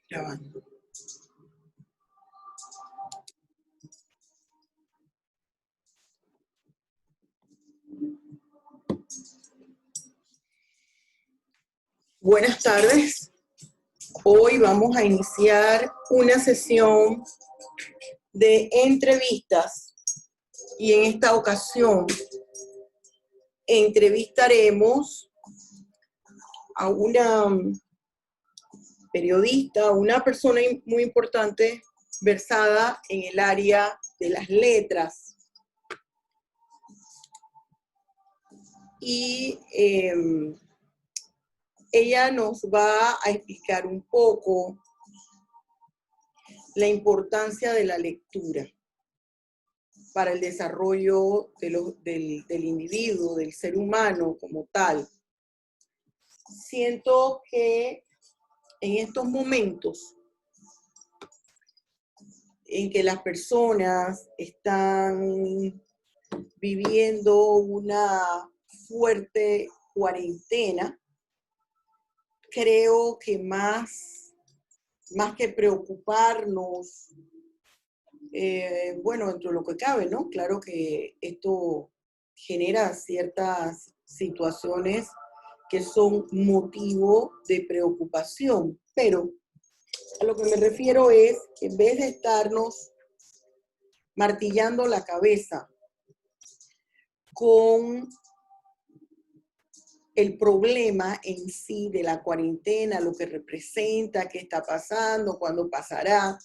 Grabando. Buenas tardes. Hoy vamos a iniciar una sesión de entrevistas y en esta ocasión entrevistaremos a una periodista, una persona muy importante versada en el área de las letras. Y ella nos va a explicar un poco la importancia de la lectura para el desarrollo del individuo, del ser humano como tal. Siento que en estos momentos en que las personas están viviendo una fuerte cuarentena, creo que más que preocuparnos, bueno, dentro de lo que cabe, ¿no? Claro que esto genera ciertas situaciones que son motivo de preocupación, pero a lo que me refiero es que en vez de estarnos martillando la cabeza con el problema en sí de la cuarentena, lo que representa, qué está pasando, cuándo pasará,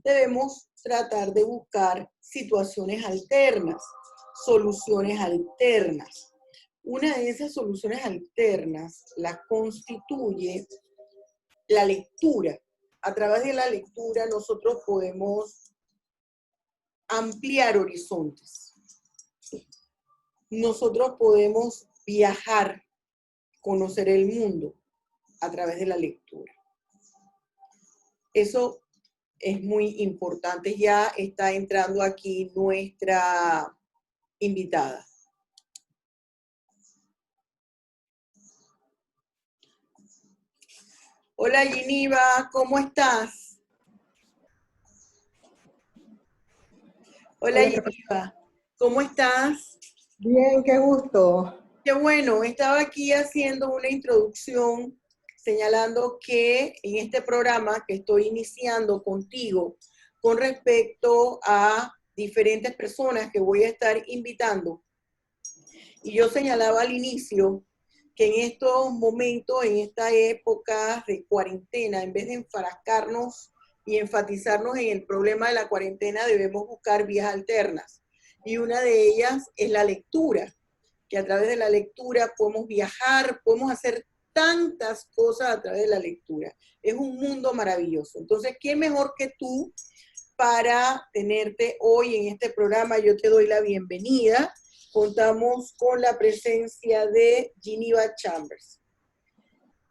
debemos tratar de buscar situaciones alternas, soluciones alternas. Una de esas soluciones alternas la constituye la lectura. A través de la lectura nosotros podemos ampliar horizontes. Nosotros podemos viajar, conocer el mundo a través de la lectura. Eso es muy importante. Ya está entrando aquí nuestra invitada. Hola Giniva, ¿cómo estás? Hola Giniva, ¿cómo estás? Bien, qué gusto. Qué bueno, estaba aquí haciendo una introducción señalando que en este programa que estoy iniciando contigo con respecto a diferentes personas que voy a estar invitando, y yo señalaba al inicio que en estos momentos, en esta época de cuarentena, en vez de enfrascarnos y enfatizarnos en el problema de la cuarentena, debemos buscar vías alternas. Y una de ellas es la lectura, que a través de la lectura podemos viajar, podemos hacer tantas cosas a través de la lectura. Es un mundo maravilloso. Entonces, ¿quién mejor que tú para tenerte hoy en este programa? Yo te doy la bienvenida. Contamos con la presencia de Giniva Chambers.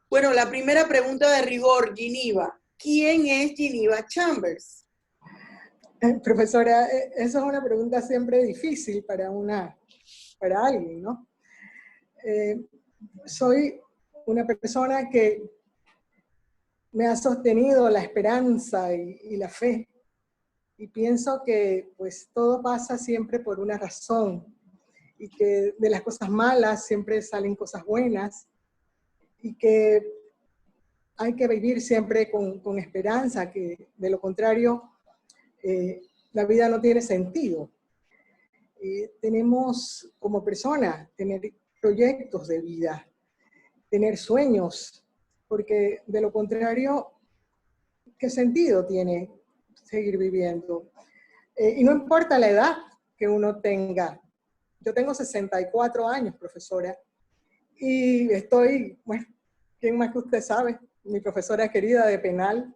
Bueno, la primera pregunta de rigor, Giniva. ¿Quién es Giniva Chambers? Profesora, esa es una pregunta siempre difícil para alguien, ¿no? Soy una persona que me ha sostenido la esperanza y la fe. Y pienso que pues todo pasa siempre por una razón. Y que de las cosas malas siempre salen cosas buenas. Y que hay que vivir siempre con esperanza, que de lo contrario la vida no tiene sentido. Tenemos como personas tener proyectos de vida, tener sueños, porque de lo contrario, ¿qué sentido tiene seguir viviendo? Y no importa la edad que uno tenga. Yo tengo 64 años, profesora, y estoy, bueno, ¿quién más que usted sabe? Mi profesora querida de penal.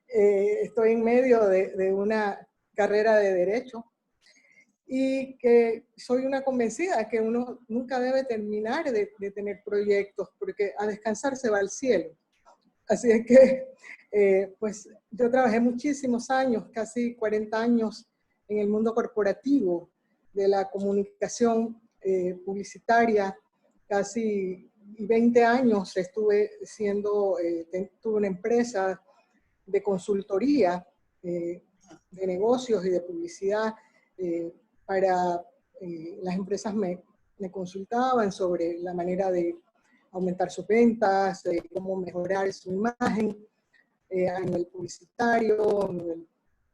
Estoy en medio de una carrera de Derecho y que soy una convencida que uno nunca debe terminar de tener proyectos porque a descansar se va al cielo. Así es que, pues yo trabajé muchísimos años, casi 40 años en el mundo corporativo de la comunicación publicitaria casi 20 años estuve tuve una empresa de consultoría de negocios y de publicidad para las empresas me consultaban sobre la manera de aumentar sus ventas, cómo mejorar su imagen a nivel publicitario,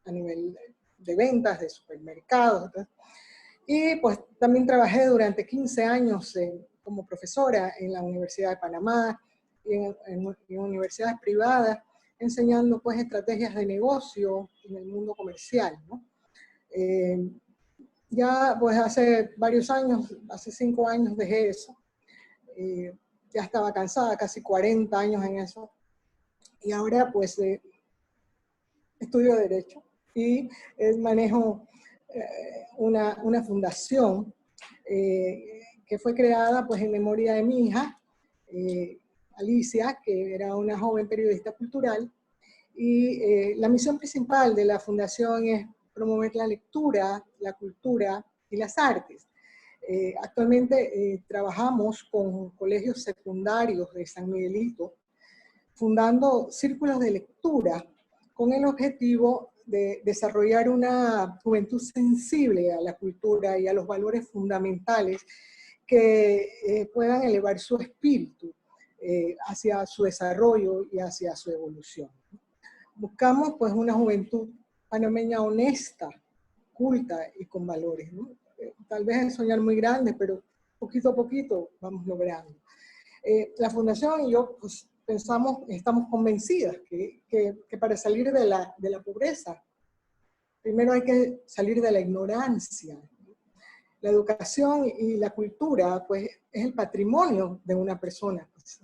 a nivel de ventas, de supermercados. Y pues también trabajé durante 15 años como profesora en la Universidad de Panamá y en universidades privadas, enseñando pues estrategias de negocio en el mundo comercial, ¿no? Ya pues hace varios años, hace 5 años dejé eso. Ya estaba cansada, casi 40 años en eso. Y ahora pues estudio Derecho y manejo una fundación que fue creada pues en memoria de mi hija, Alicia, que era una joven periodista cultural. Y la misión principal de la fundación es promover la lectura, la cultura y las artes. Actualmente trabajamos con colegios secundarios de San Miguelito, fundando círculos de lectura con el objetivo de desarrollar una juventud sensible a la cultura y a los valores fundamentales que puedan elevar su espíritu hacia su desarrollo y hacia su evolución. Buscamos pues una juventud panameña honesta, culta y con valores, ¿no? Tal vez es soñar muy grande, pero poquito a poquito vamos logrando. La Fundación y yo pues, estamos convencidas que para salir de la pobreza, primero hay que salir de la ignorancia. La educación y la cultura pues, es el patrimonio de una persona. Pues,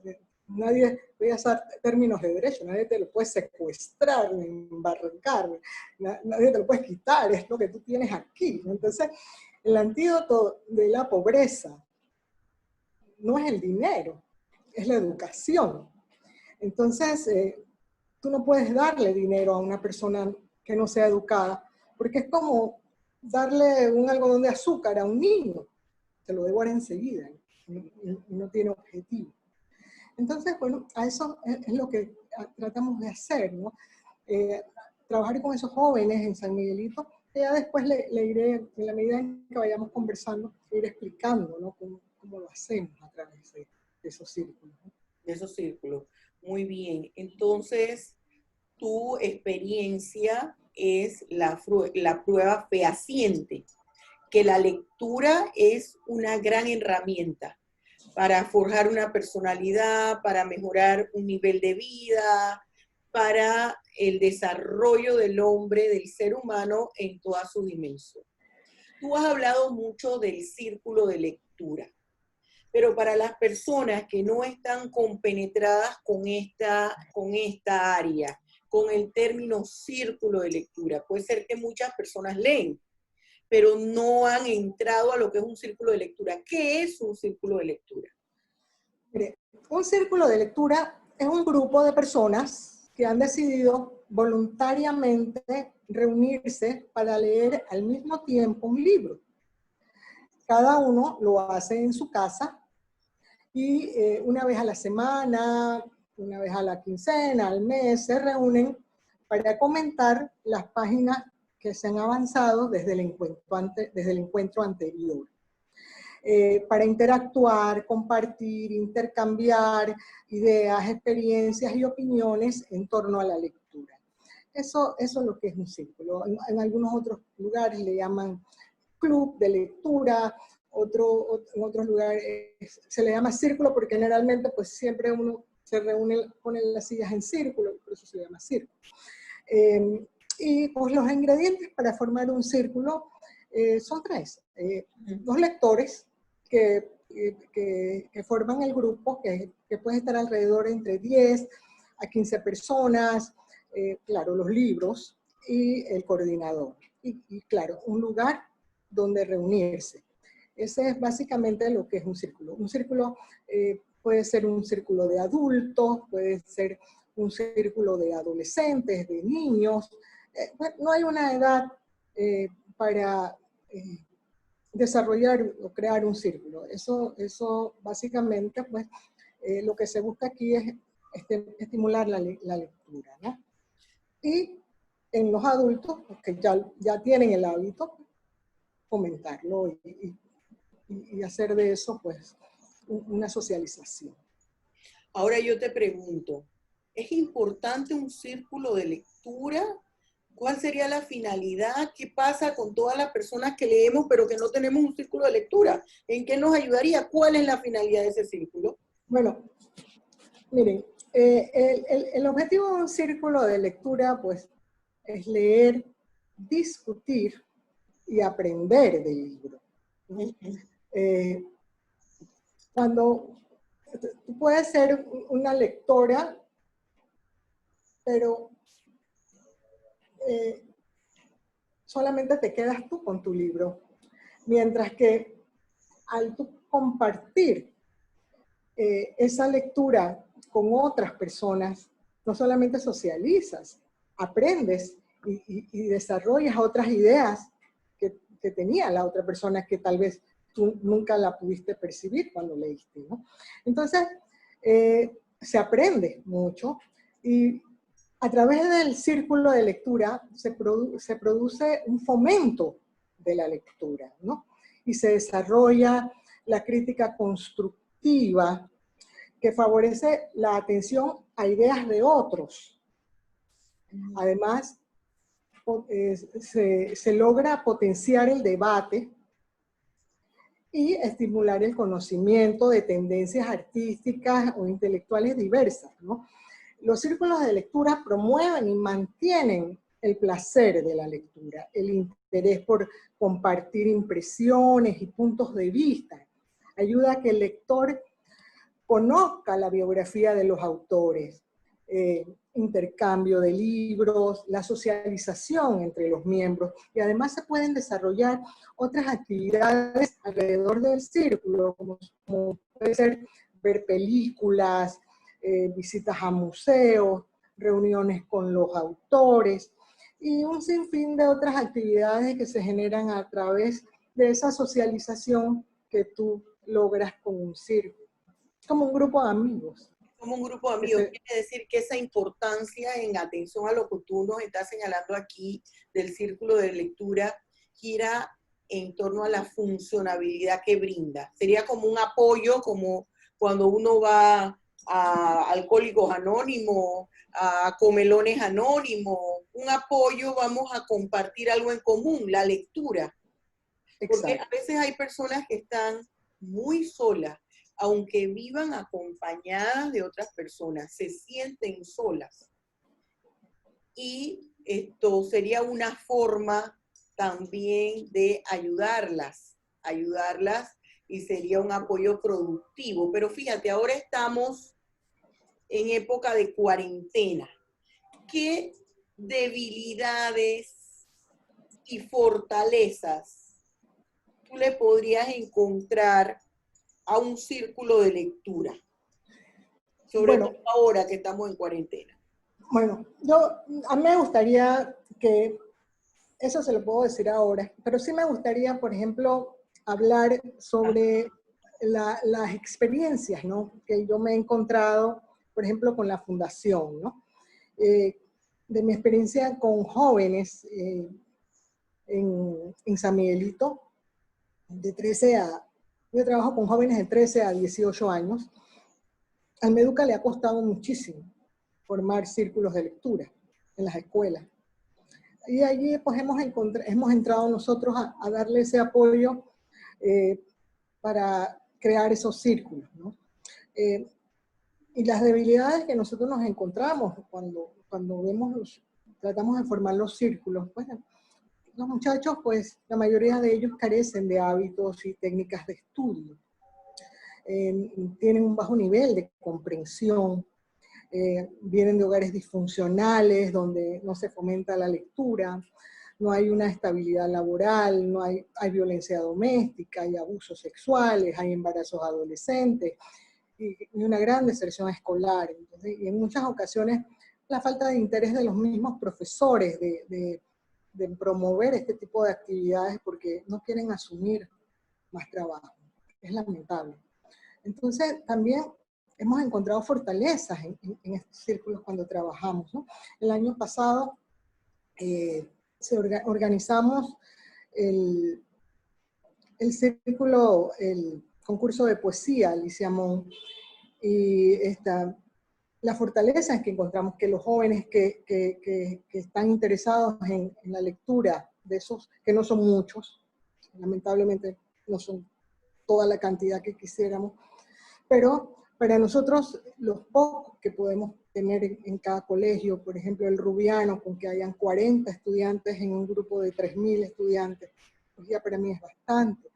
nadie, voy a usar términos de derecho, nadie te lo puede secuestrar, embarrancar, nadie te lo puede quitar, es lo que tú tienes aquí. Entonces, el antídoto de la pobreza no es el dinero, es la educación. Entonces, tú no puedes darle dinero a una persona que no sea educada, porque es como darle un algodón de azúcar a un niño, se lo devora enseguida y no tiene objetivo. Entonces, bueno, a eso es lo que tratamos de hacer, ¿no? Trabajar con esos jóvenes en San Miguelito, que ya después le iré, en la medida en que vayamos conversando, ir explicando, ¿no? Cómo lo hacemos a través de esos círculos, ¿no? De esos círculos. Muy bien. Entonces, tu experiencia es la prueba fehaciente, que la lectura es una gran herramienta para forjar una personalidad, para mejorar un nivel de vida, para el desarrollo del hombre, del ser humano en toda su dimensión. Tú has hablado mucho del círculo de lectura, pero para las personas que no están compenetradas con esta área, con el término círculo de lectura, puede ser que muchas personas leen, pero no han entrado a lo que es un círculo de lectura. ¿Qué es un círculo de lectura? Mire, un círculo de lectura es un grupo de personas que han decidido voluntariamente reunirse para leer al mismo tiempo un libro. Cada uno lo hace en su casa y una vez a la semana, una vez a la quincena, al mes, se reúnen para comentar las páginas que se han avanzado desde el encuentro anterior. Para interactuar, compartir, intercambiar ideas, experiencias y opiniones en torno a la lectura. Eso es lo que es un círculo. En algunos otros lugares le llaman club de lectura, en otros lugares se le llama círculo porque generalmente pues siempre uno se reúne, pone las sillas en círculo, por eso se llama círculo. Y pues los ingredientes para formar un círculo son 3. 2 lectores que forman el grupo, que puede estar alrededor entre 10 a 15 personas, claro, los libros y el coordinador. Y claro, un lugar donde reunirse. Ese es básicamente lo que es un círculo. Un círculo puede ser un círculo de adultos, puede ser un círculo de adolescentes, de niños. No hay una edad para desarrollar o crear un círculo. Eso básicamente, pues, lo que se busca aquí es estimular la lectura, ¿no? Y en los adultos, pues, que ya tienen el hábito, fomentarlo y hacer de eso, pues, una socialización. Ahora yo te pregunto, ¿es importante un círculo de lectura? ¿Cuál sería la finalidad? ¿Qué pasa con todas las personas que leemos pero que no tenemos un círculo de lectura? ¿En qué nos ayudaría? ¿Cuál es la finalidad de ese círculo? Bueno, miren, el objetivo de un círculo de lectura, pues, es leer, discutir y aprender del libro, ¿no? Cuando tú puedes ser una lectora, pero solamente te quedas tú con tu libro, mientras que al tú compartir esa lectura con otras personas, no solamente socializas, aprendes y desarrollas otras ideas que tenía la otra persona que tal vez tú nunca la pudiste percibir cuando leíste, ¿no? Entonces, se aprende mucho y a través del círculo de lectura se produce un fomento de la lectura, ¿no? Y se desarrolla la crítica constructiva que favorece la atención a ideas de otros. Además, se logra potenciar el debate y estimular el conocimiento de tendencias artísticas o intelectuales diversas, ¿no? Los círculos de lectura promueven y mantienen el placer de la lectura, el interés por compartir impresiones y puntos de vista. Ayuda a que el lector conozca la biografía de los autores, intercambio de libros, la socialización entre los miembros, y además se pueden desarrollar otras actividades alrededor del círculo, como puede ser ver películas, visitas a museos, reuniones con los autores, y un sinfín de otras actividades que se generan a través de esa socialización que tú logras con un círculo. Como un grupo de amigos. Como un grupo de amigos. Quiere decir que esa importancia en atención a lo que tú nos estás señalando aquí del círculo de lectura gira en torno a la funcionabilidad que brinda. Sería como un apoyo, como cuando uno va a Alcohólicos Anónimos, a Comelones Anónimos, un apoyo, vamos a compartir algo en común, la lectura. Porque a veces hay personas que están muy solas, aunque vivan acompañadas de otras personas, se sienten solas. Y esto sería una forma también de ayudarlas y sería un apoyo productivo. Pero fíjate, ahora estamos en época de cuarentena. ¿Qué debilidades y fortalezas tú le podrías encontrar a un círculo de lectura? Sobre todo ahora que estamos en cuarentena. Bueno, a mí me gustaría que, eso se lo puedo decir ahora, pero sí me gustaría, por ejemplo, hablar sobre las experiencias, ¿no?, que yo me he encontrado, por ejemplo, con la fundación, ¿no? De mi experiencia con jóvenes en San Miguelito, yo trabajo con jóvenes de 13 a 18 años. Al Meduca le ha costado muchísimo formar círculos de lectura en las escuelas. Y allí pues hemos entrado nosotros a darle ese apoyo para crear esos círculos, ¿no? Y las debilidades que nosotros nos encontramos cuando tratamos de formar los círculos, pues los muchachos, pues la mayoría de ellos carecen de hábitos y técnicas de estudio. Tienen un bajo nivel de comprensión, vienen de hogares disfuncionales donde no se fomenta la lectura, no hay una estabilidad laboral, hay violencia doméstica, hay abusos sexuales, hay embarazos adolescentes y una gran deserción escolar. Entonces, y en muchas ocasiones la falta de interés de los mismos profesores de promover este tipo de actividades porque no quieren asumir más trabajo. Es lamentable. Entonces, también hemos encontrado fortalezas en estos círculos cuando trabajamos, ¿no? El año pasado organizamos el círculo, el concurso de poesía, Alicia Mon, y la fortaleza es que encontramos que los jóvenes que están interesados en la lectura, de esos que no son muchos, lamentablemente no son toda la cantidad que quisiéramos, pero para nosotros los pocos que podemos tener en cada colegio, por ejemplo el Rubiano, con que hayan 40 estudiantes en un grupo de 3.000 estudiantes, pues ya para mí es bastante.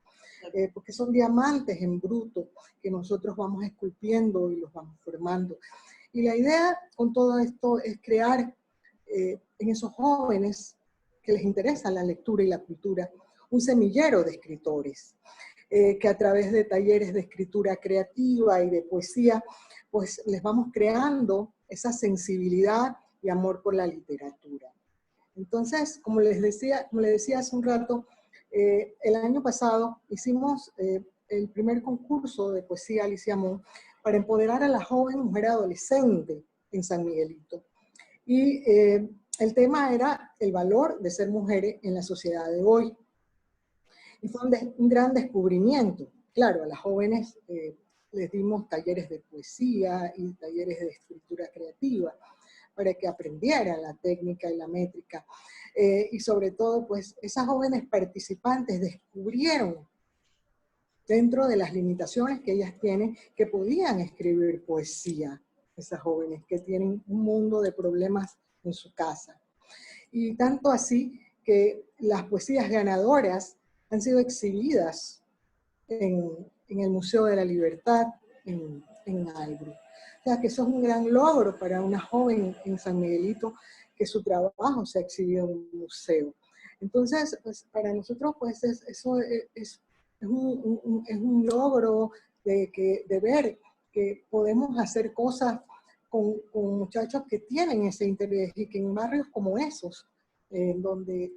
Porque son diamantes en bruto que nosotros vamos esculpiendo y los vamos formando. Y la idea con todo esto es crear en esos jóvenes que les interesa la lectura y la cultura, un semillero de escritores, que a través de talleres de escritura creativa y de poesía, pues les vamos creando esa sensibilidad y amor por la literatura. Entonces, como les decía hace un rato, el año pasado hicimos el primer concurso de poesía Alicia Mon para empoderar a la joven mujer adolescente en San Miguelito. Y el tema era el valor de ser mujeres en la sociedad de hoy. Y fue un gran descubrimiento. Claro, a las jóvenes les dimos talleres de poesía y talleres de escritura creativa para que aprendieran la técnica y la métrica. Y sobre todo, pues, esas jóvenes participantes descubrieron, dentro de las limitaciones que ellas tienen, que podían escribir poesía, esas jóvenes que tienen un mundo de problemas en su casa. Y tanto así que las poesías ganadoras han sido exhibidas en el Museo de la Libertad en Albrook. O sea que eso es un gran logro para una joven en San Miguelito, que su trabajo se ha exhibido en un museo. Entonces, pues, para nosotros, pues, eso es un logro de ver que podemos hacer cosas con muchachos que tienen ese interés y que en barrios como esos, donde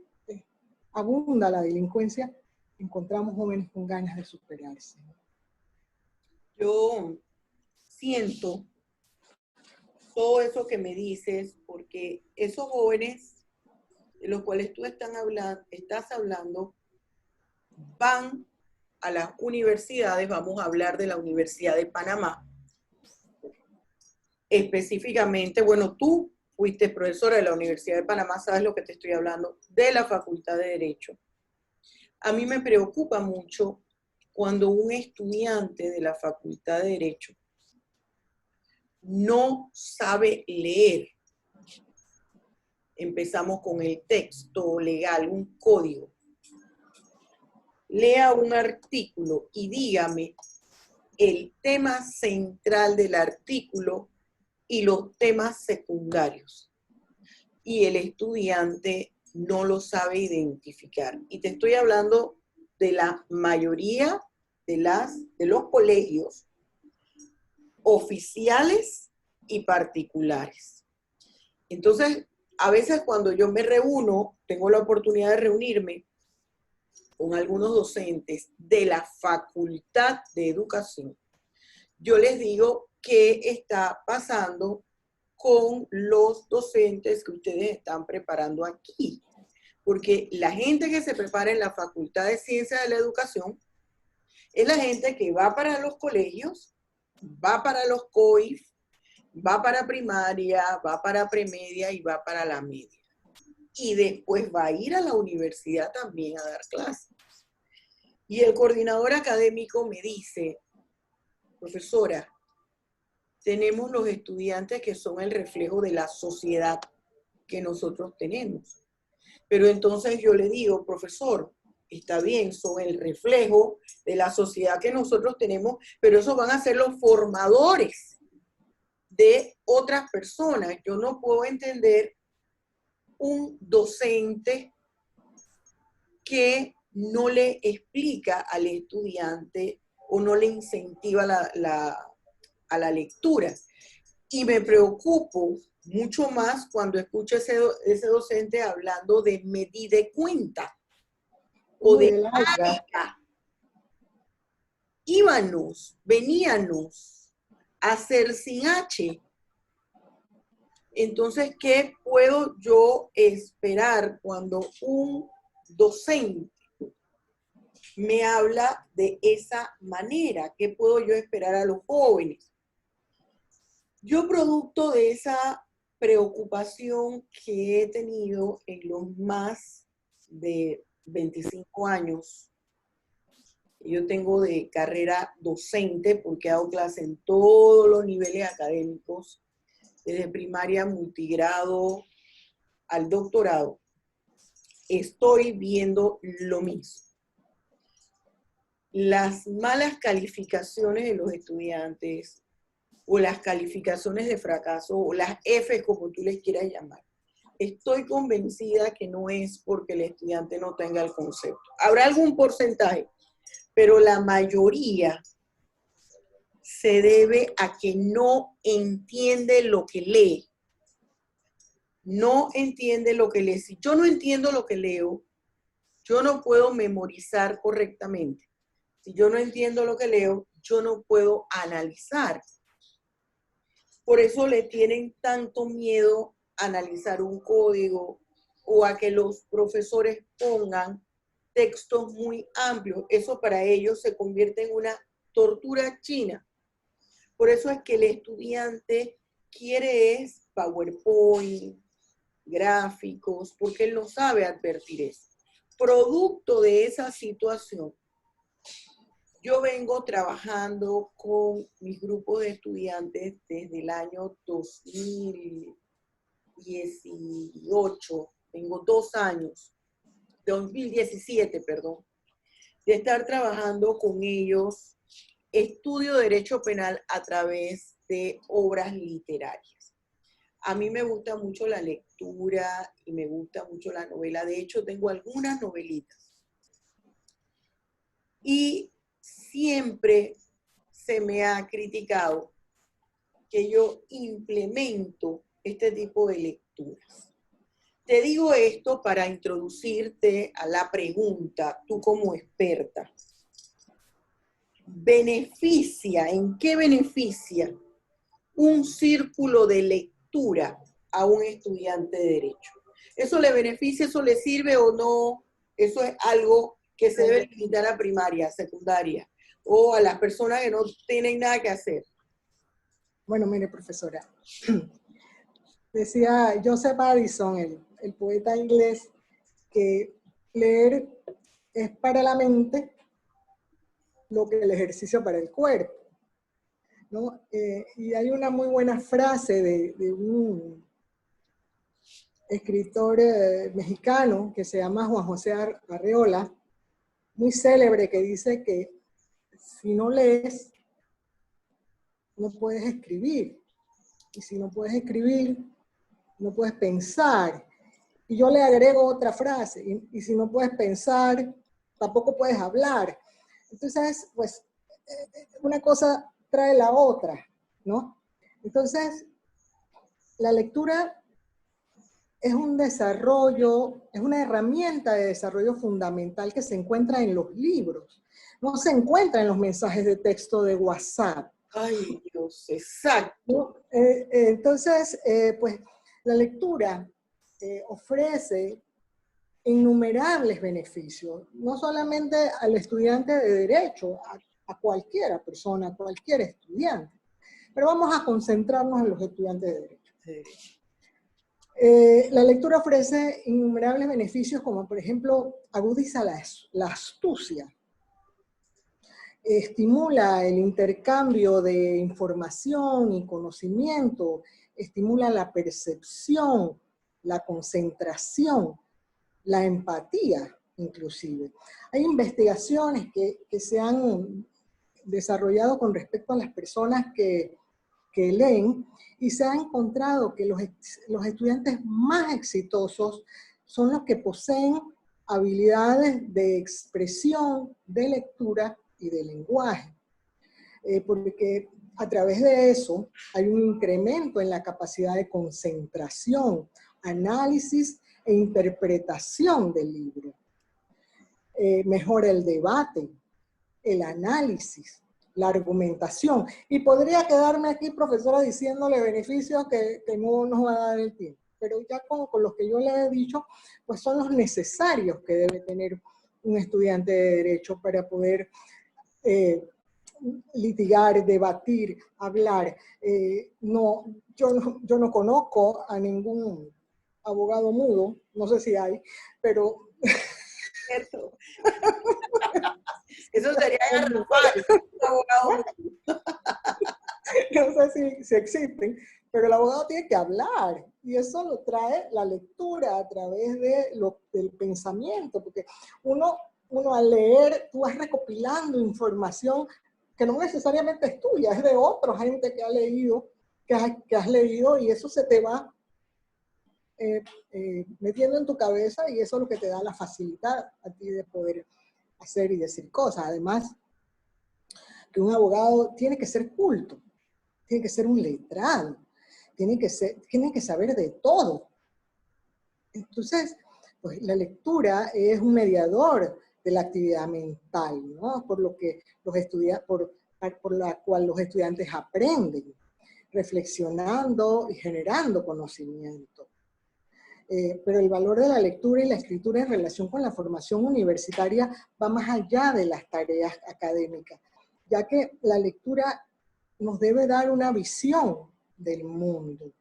abunda la delincuencia, encontramos jóvenes con ganas de superarse. Yo siento todo eso que me dices, porque esos jóvenes de los cuales tú estás hablando van a las universidades. Vamos a hablar de la Universidad de Panamá. Específicamente, bueno, tú fuiste profesora de la Universidad de Panamá, sabes lo que te estoy hablando, de la Facultad de Derecho. A mí me preocupa mucho cuando un estudiante de la Facultad de Derecho no sabe leer. Empezamos con el texto legal, un código. Lea un artículo y dígame el tema central del artículo y los temas secundarios. Y el estudiante no lo sabe identificar. Y te estoy hablando de la mayoría de los colegios oficiales y particulares. Entonces, a veces cuando yo me reúno, tengo la oportunidad de reunirme con algunos docentes de la Facultad de Educación, yo les digo qué está pasando con los docentes que ustedes están preparando aquí. Porque la gente que se prepara en la Facultad de Ciencias de la Educación es la gente que va para los colegios, va para los COIF, va para primaria, va para premedia y va para la media. Y después va a ir a la universidad también a dar clases. Y el coordinador académico me dice, profesora, tenemos los estudiantes que son el reflejo de la sociedad que nosotros tenemos. Pero entonces yo le digo, profesor, está bien, son el reflejo de la sociedad que nosotros tenemos, pero esos van a ser los formadores de otras personas. Yo no puedo entender un docente que no le explica al estudiante o no le incentiva a la lectura. Y me preocupo mucho más cuando escucho ese docente hablando de medida de cuenta o de hábitat. veníamos a ser sin H. Entonces, ¿qué puedo yo esperar cuando un docente me habla de esa manera? ¿Qué puedo yo esperar a los jóvenes? Yo, producto de esa preocupación que he tenido en los más de 25 años, yo tengo de carrera docente porque he dado clase en todos los niveles académicos, desde primaria, multigrado al doctorado, estoy viendo lo mismo. Las malas calificaciones de los estudiantes, o las calificaciones de fracaso, o las F, como tú les quieras llamar, estoy convencida que no es porque el estudiante no tenga el concepto. Habrá algún porcentaje, pero la mayoría se debe a que no entiende lo que lee. No entiende lo que lee. Si yo no entiendo lo que leo, yo no puedo memorizar correctamente. Si yo no entiendo lo que leo, yo no puedo analizar. Por eso le tienen tanto miedo a analizar un código o a que los profesores pongan textos muy amplios. Eso para ellos se convierte en una tortura china. Por eso es que el estudiante quiere es PowerPoint, gráficos, porque él no sabe advertir eso. Producto de esa situación, yo vengo trabajando con mis grupos de estudiantes desde el año 2018, tengo 2 años, 2017, perdón, de estar trabajando con ellos, estudio derecho penal a través de obras literarias. A mí me gusta mucho la lectura y me gusta mucho la novela. De hecho, tengo algunas novelitas. Y siempre se me ha criticado que yo implemento este tipo de lecturas. Te digo esto para introducirte a la pregunta, tú como experta. ¿En qué beneficia un círculo de lectura a un estudiante de derecho? ¿Eso le beneficia, eso le sirve o no? Eso es algo que se debe limitar a primaria, secundaria, o a las personas que no tienen nada que hacer. Bueno, mire, profesora, decía Joseph Addison, el poeta inglés, que leer es para la mente lo que el ejercicio para el cuerpo, ¿no? Y hay una muy buena frase de un escritor mexicano que se llama Juan José Arreola, muy célebre, que dice que si no lees, no puedes escribir. Y si no puedes escribir, no puedes pensar. Y yo le agrego otra frase, y si no puedes pensar, tampoco puedes hablar. Entonces, pues, una cosa trae la otra, ¿no? Entonces, la lectura es un desarrollo, es una herramienta de desarrollo fundamental que se encuentra en los libros, no se encuentra en los mensajes de texto de WhatsApp. Ay, Dios, exacto. ¿No? Entonces, pues, la lectura ofrece innumerables beneficios, no solamente al estudiante de derecho, a cualquiera persona, a cualquier estudiante. Pero vamos a concentrarnos en los estudiantes de derecho. Sí. La lectura ofrece innumerables beneficios, como por ejemplo, agudiza la astucia, estimula el intercambio de información y conocimiento, estimula la percepción, la concentración, la empatía, inclusive. Hay investigaciones que se han desarrollado con respecto a las personas que leen, y se ha encontrado que los estudiantes más exitosos son los que poseen habilidades de expresión, de lectura y de lenguaje. Porque a través de eso hay un incremento en la capacidad de concentración, análisis e interpretación del libro. Mejora el debate, el análisis, la argumentación. Y podría quedarme aquí, profesora, diciéndole beneficios que no nos va a dar el tiempo. Pero ya con los que yo le he dicho, pues son los necesarios que debe tener un estudiante de Derecho para poder litigar, debatir, hablar. Yo no conozco a ningún abogado mudo, no sé si hay, pero... Cierto. Eso sería garrafal, un abogado. No sé si existen, pero el abogado tiene que hablar, y eso lo trae la lectura a través del pensamiento, porque uno al leer, tú vas recopilando información que no necesariamente es tuya, es de otra gente que ha leído, que has leído, y eso se te va metiendo en tu cabeza, y eso es lo que te da la facilidad a ti de poder hacer y decir cosas. Además, que un abogado tiene que ser culto, tiene que ser un letrado, tiene que saber de todo. Entonces, pues la lectura es un mediador de la actividad mental, ¿no? Por la cual los estudiantes aprenden, reflexionando y generando conocimiento. Pero el valor de la lectura y la escritura en relación con la formación universitaria va más allá de las tareas académicas, ya que la lectura nos debe dar una visión del mundo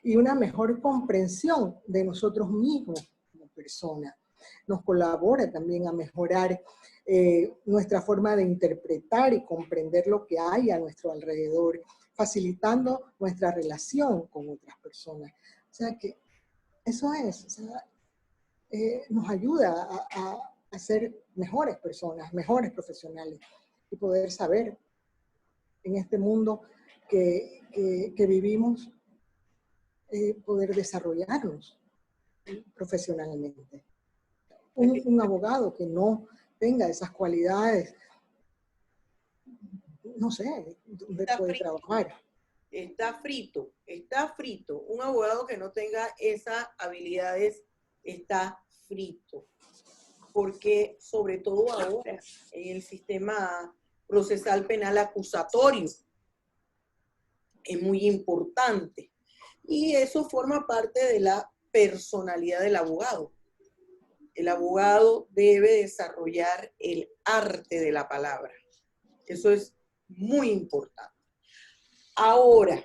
y una mejor comprensión de nosotros mismos como personas. Nos colabora también a mejorar nuestra forma de interpretar y comprender lo que hay a nuestro alrededor, facilitando nuestra relación con otras personas. O sea que eso es, o sea, nos ayuda a ser mejores personas, mejores profesionales, y poder saber en este mundo que vivimos, poder desarrollarnos profesionalmente. Un abogado que no tenga esas cualidades, no sé, ¿dónde puede trabajar? Está frito. Un abogado que no tenga esas habilidades está frito. Porque sobre todo ahora, en el sistema procesal penal acusatorio, es muy importante. Y eso forma parte de la personalidad del abogado. El abogado debe desarrollar el arte de la palabra. Eso es muy importante. Ahora,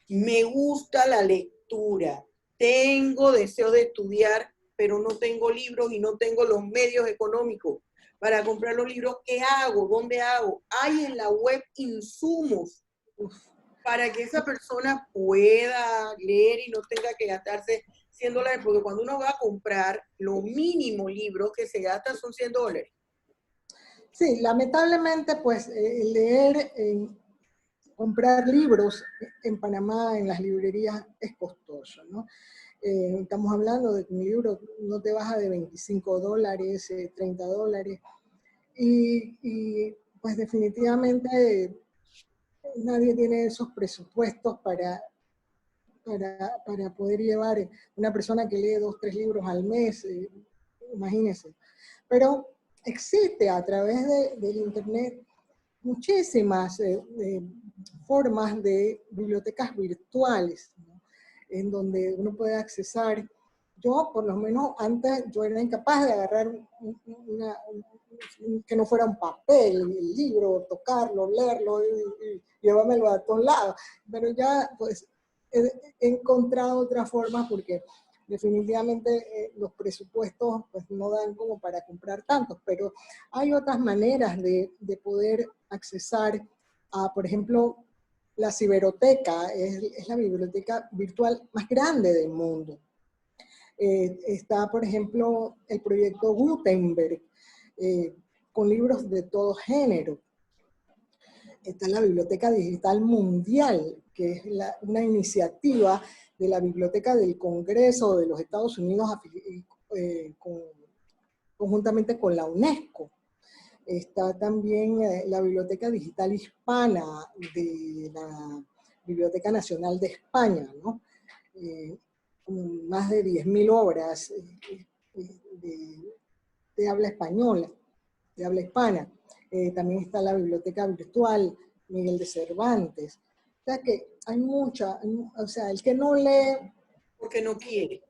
me gusta la lectura. Tengo deseo de estudiar, pero no tengo libros y no tengo los medios económicos para comprar los libros. ¿Qué hago? ¿Dónde hago? Hay en la web insumos para que esa persona pueda leer y no tenga que gastarse $100, porque cuando uno va a comprar, lo mínimo libros que se gasta son $100. Sí, lamentablemente, pues leer, comprar libros en Panamá, en las librerías, es costoso, ¿no? Estamos hablando de que un libro no te baja de $25, $30, y pues definitivamente nadie tiene esos presupuestos para poder llevar una persona que lee 2, 3 libros al mes, imagínense. Pero existe a través del internet muchísimas formas de bibliotecas virtuales, ¿no? En donde uno puede accesar. Yo, por lo menos, antes yo era incapaz de agarrar que no fuera un papel, el libro, tocarlo, leerlo y llevármelo a todos lados. Pero ya, pues, he encontrado otras formas porque definitivamente los presupuestos pues, no dan como para comprar tantos, pero hay otras maneras de poder accesar a, por ejemplo, la ciberoteca, es la biblioteca virtual más grande del mundo. Está, por ejemplo, el proyecto Gutenberg, con libros de todo género. Está la Biblioteca Digital Mundial, que es una iniciativa de la Biblioteca del Congreso de los Estados Unidos conjuntamente con la UNESCO. Está también la Biblioteca Digital Hispana de la Biblioteca Nacional de España, ¿no? Con más de 10.000 obras de habla española. de habla hispana. También está la biblioteca virtual Miguel de Cervantes. O sea que hay mucha, o sea, el que no lee... Porque no quiere.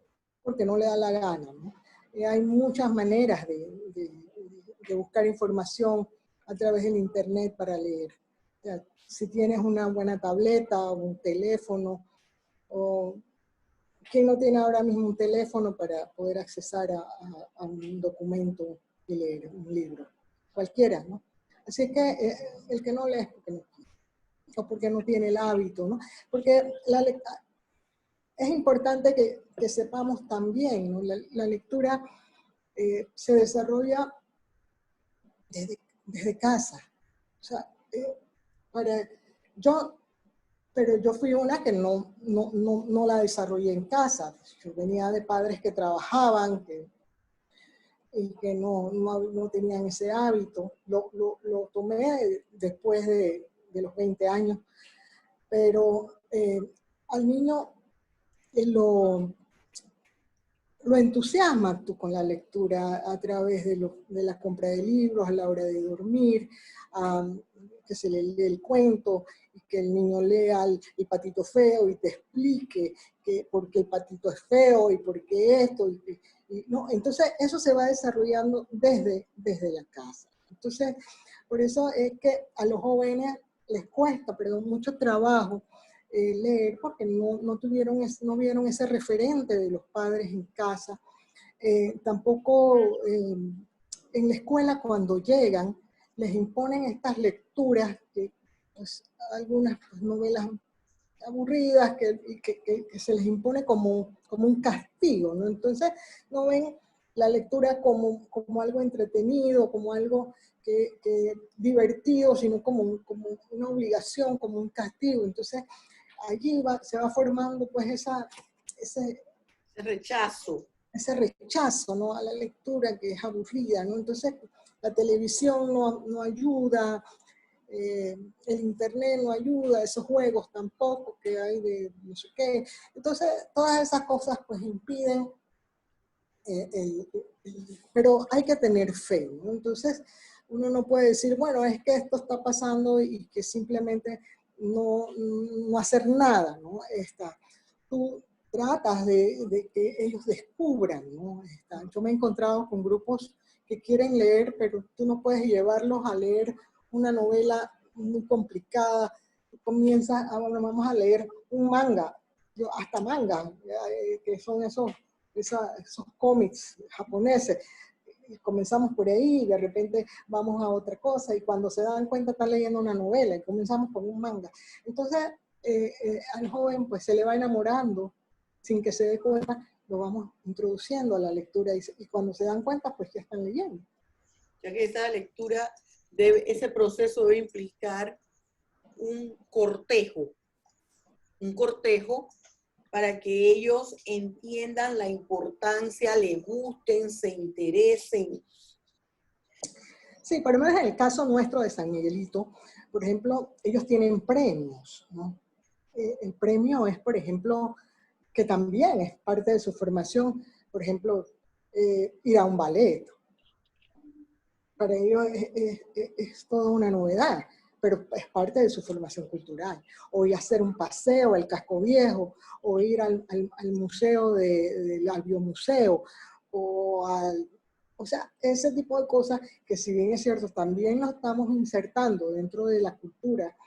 Porque no le da la gana, ¿no? Hay muchas maneras de buscar información a través del internet para leer. O sea, si tienes una buena tableta o un teléfono, o ¿quién no tiene ahora mismo un teléfono para poder accesar a un documento y leer un libro? Cualquiera, ¿no? Así que el que no lee es porque no quiere, o porque no tiene el hábito, ¿no? Porque es importante que sepamos también, ¿no? La lectura se desarrolla desde casa. O sea, pero yo fui una que no la desarrollé en casa. Yo venía de padres que trabajaban y que no tenían ese hábito. Lo tomé después de los 20 años, pero al niño lo entusiasma tú con la lectura a través de la compra de libros, a la hora de dormir, que se le lee el cuento, y que el niño lea el patito feo y te explique por qué el patito es feo y por qué esto. ¿No? Entonces eso se va desarrollando desde la casa. Entonces, por eso es que a los jóvenes les cuesta, mucho trabajo leer, porque no vieron ese referente de los padres en casa. Tampoco en la escuela, cuando llegan, les imponen estas lecturas, que pues, algunas pues, novelas aburridas, que se les impone como un castigo, ¿no? Entonces no ven la lectura como algo entretenido, como algo que divertido, sino como una obligación, como un castigo. Entonces allí se va formando pues ese rechazo, ¿no? A la lectura, que es aburrida, ¿no? Entonces la televisión no ayuda, el internet no ayuda, esos juegos tampoco que hay de no sé qué. Entonces todas esas cosas pues impiden, pero hay que tener fe, ¿no? Entonces uno no puede decir, bueno, es que esto está pasando y que simplemente no hacer nada, ¿no? Tú tratas de que ellos descubran, ¿no? Yo me he encontrado con grupos que quieren leer, pero tú no puedes llevarlos a leer una novela muy complicada. Comienzas, bueno, vamos a leer un manga, hasta manga, que son esos cómics japoneses. Comenzamos por ahí, y de repente vamos a otra cosa, y cuando se dan cuenta están leyendo una novela, y comenzamos con un manga. Entonces, al joven pues se le va enamorando, sin que se dé cuenta, lo vamos introduciendo a la lectura, y cuando se dan cuenta, pues ya están leyendo. Ya que esa lectura, ese proceso debe implicar un cortejo para que ellos entiendan la importancia, les gusten, se interesen. Sí, por lo menos en el caso nuestro de San Miguelito, por ejemplo, ellos tienen premios, ¿no? El premio es, por ejemplo, que también es parte de su formación, por ejemplo, ir a un ballet. Para ellos es toda una novedad, pero es parte de su formación cultural. O ir a hacer un paseo al Casco Viejo, o ir al museo al biomuseo, o sea, ese tipo de cosas que, si bien es cierto, también nos estamos insertando dentro de la cultura,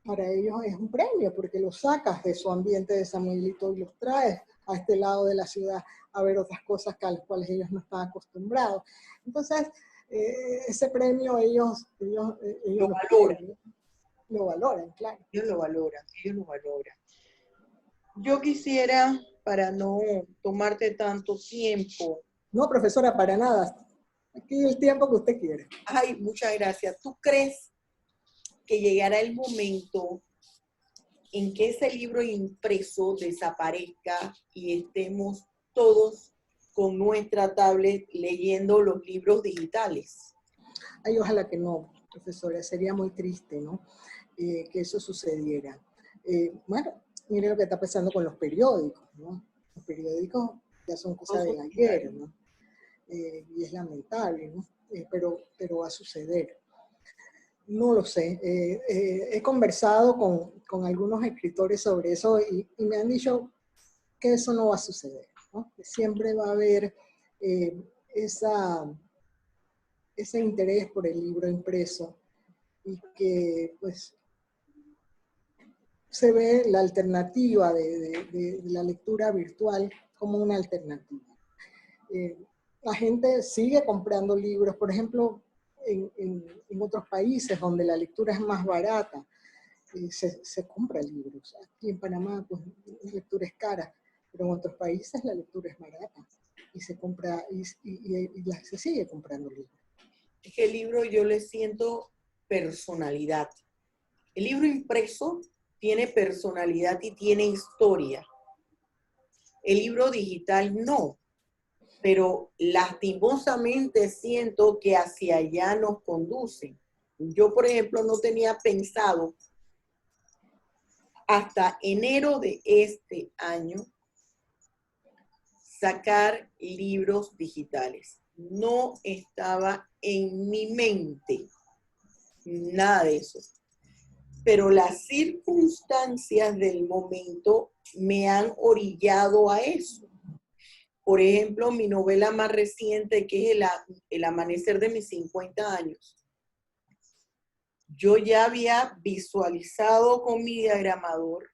para ellos es un premio, porque los sacas de su ambiente de San Miguelito y los traes a este lado de la ciudad a ver otras cosas a las cuales ellos no están acostumbrados. Entonces, ese premio ellos lo valoran. Lo valoran, claro. Ellos lo valoran. Yo quisiera, para no tomarte tanto tiempo. No, profesora, para nada. Aquí el tiempo que usted quiere. Ay, muchas gracias. ¿Tú crees que llegará el momento en que ese libro impreso desaparezca y estemos todos con nuestra tablet leyendo los libros digitales? Ay, ojalá que no, profesora. Sería muy triste, ¿no? Que eso sucediera. Bueno, mire lo que está pasando con los periódicos, ¿no? Los periódicos ya son cosas del ayer, ¿no? Y es lamentable, ¿no? pero va a suceder. No lo sé. He conversado con algunos escritores sobre eso y me han dicho que eso no va a suceder, ¿no? Que siempre va a haber ese interés por el libro impreso y que pues se ve la alternativa de la lectura virtual como una alternativa. La gente sigue comprando libros, por ejemplo, en otros países donde la lectura es más barata, se compra libros. Aquí en Panamá, pues, la lectura es cara, pero en otros países la lectura es barata y se compra y se sigue comprando libros. Es que el libro yo le siento personalidad. El libro impreso tiene personalidad y tiene historia. El libro digital no, pero lastimosamente siento que hacia allá nos conducen. Yo, por ejemplo, no tenía pensado hasta enero de este año sacar libros digitales. No estaba en mi mente nada de eso. Pero las circunstancias del momento me han orillado a eso. Por ejemplo, mi novela más reciente, que es El amanecer de mis 50 años. Yo ya había visualizado con mi diagramador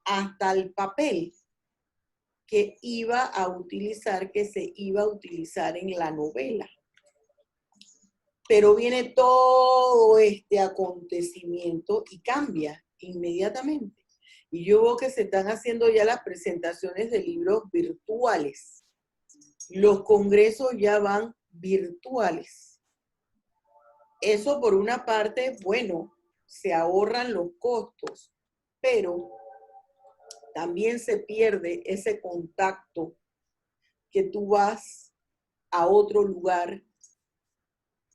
hasta el papel que iba a utilizar, que se iba a utilizar en la novela. Pero viene todo este acontecimiento y cambia inmediatamente. Y yo veo que se están haciendo ya las presentaciones de libros virtuales. Los congresos ya van virtuales. Eso por una parte, bueno, se ahorran los costos, pero también se pierde ese contacto que tú vas a otro lugar,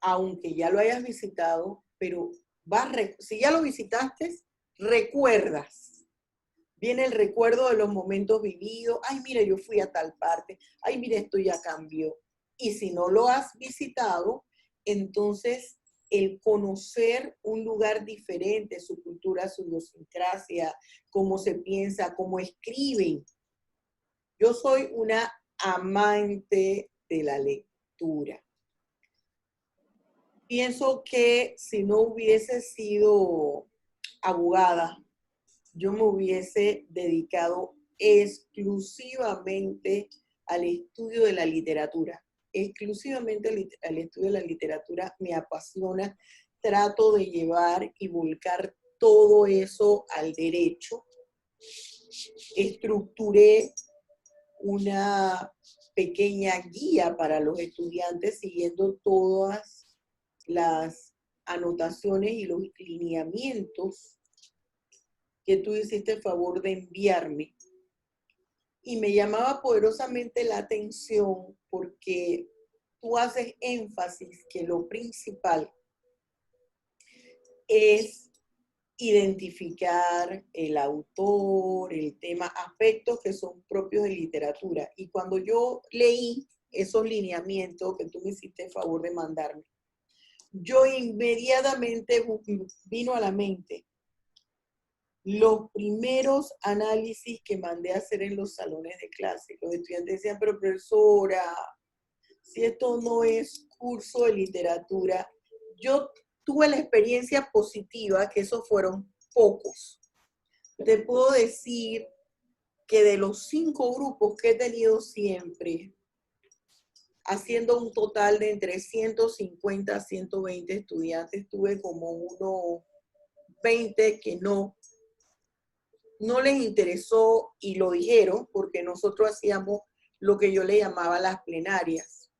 aunque ya lo hayas visitado, pero si ya lo visitaste, recuerdas. Viene el recuerdo de los momentos vividos. Ay, mira, yo fui a tal parte. Ay, mira, esto ya cambió. Y si no lo has visitado, entonces el conocer un lugar diferente, su cultura, su idiosincrasia, cómo se piensa, cómo escriben. Yo soy una amante de la lectura. Pienso que si no hubiese sido abogada, yo me hubiese dedicado exclusivamente al estudio de la literatura. Exclusivamente al estudio de la literatura me apasiona. Trato de llevar y volcar todo eso al derecho. Estructuré una pequeña guía para los estudiantes siguiendo todas las anotaciones y los lineamientos que tú hiciste el favor de enviarme. Y me llamaba poderosamente la atención porque tú haces énfasis que lo principal es identificar el autor, el tema, aspectos que son propios de literatura. Y cuando yo leí esos lineamientos que tú me hiciste el favor de mandarme, yo inmediatamente vino a la mente los primeros análisis que mandé a hacer en los salones de clase. Los estudiantes decían, pero profesora, si esto no es curso de literatura, yo tuve la experiencia positiva, que esos fueron pocos. Te puedo decir que de los 5 grupos que he tenido siempre, haciendo un total de entre 150 a 120 estudiantes, tuve como unos 20 que no les interesó y lo dijeron porque nosotros hacíamos lo que yo le llamaba las plenarias,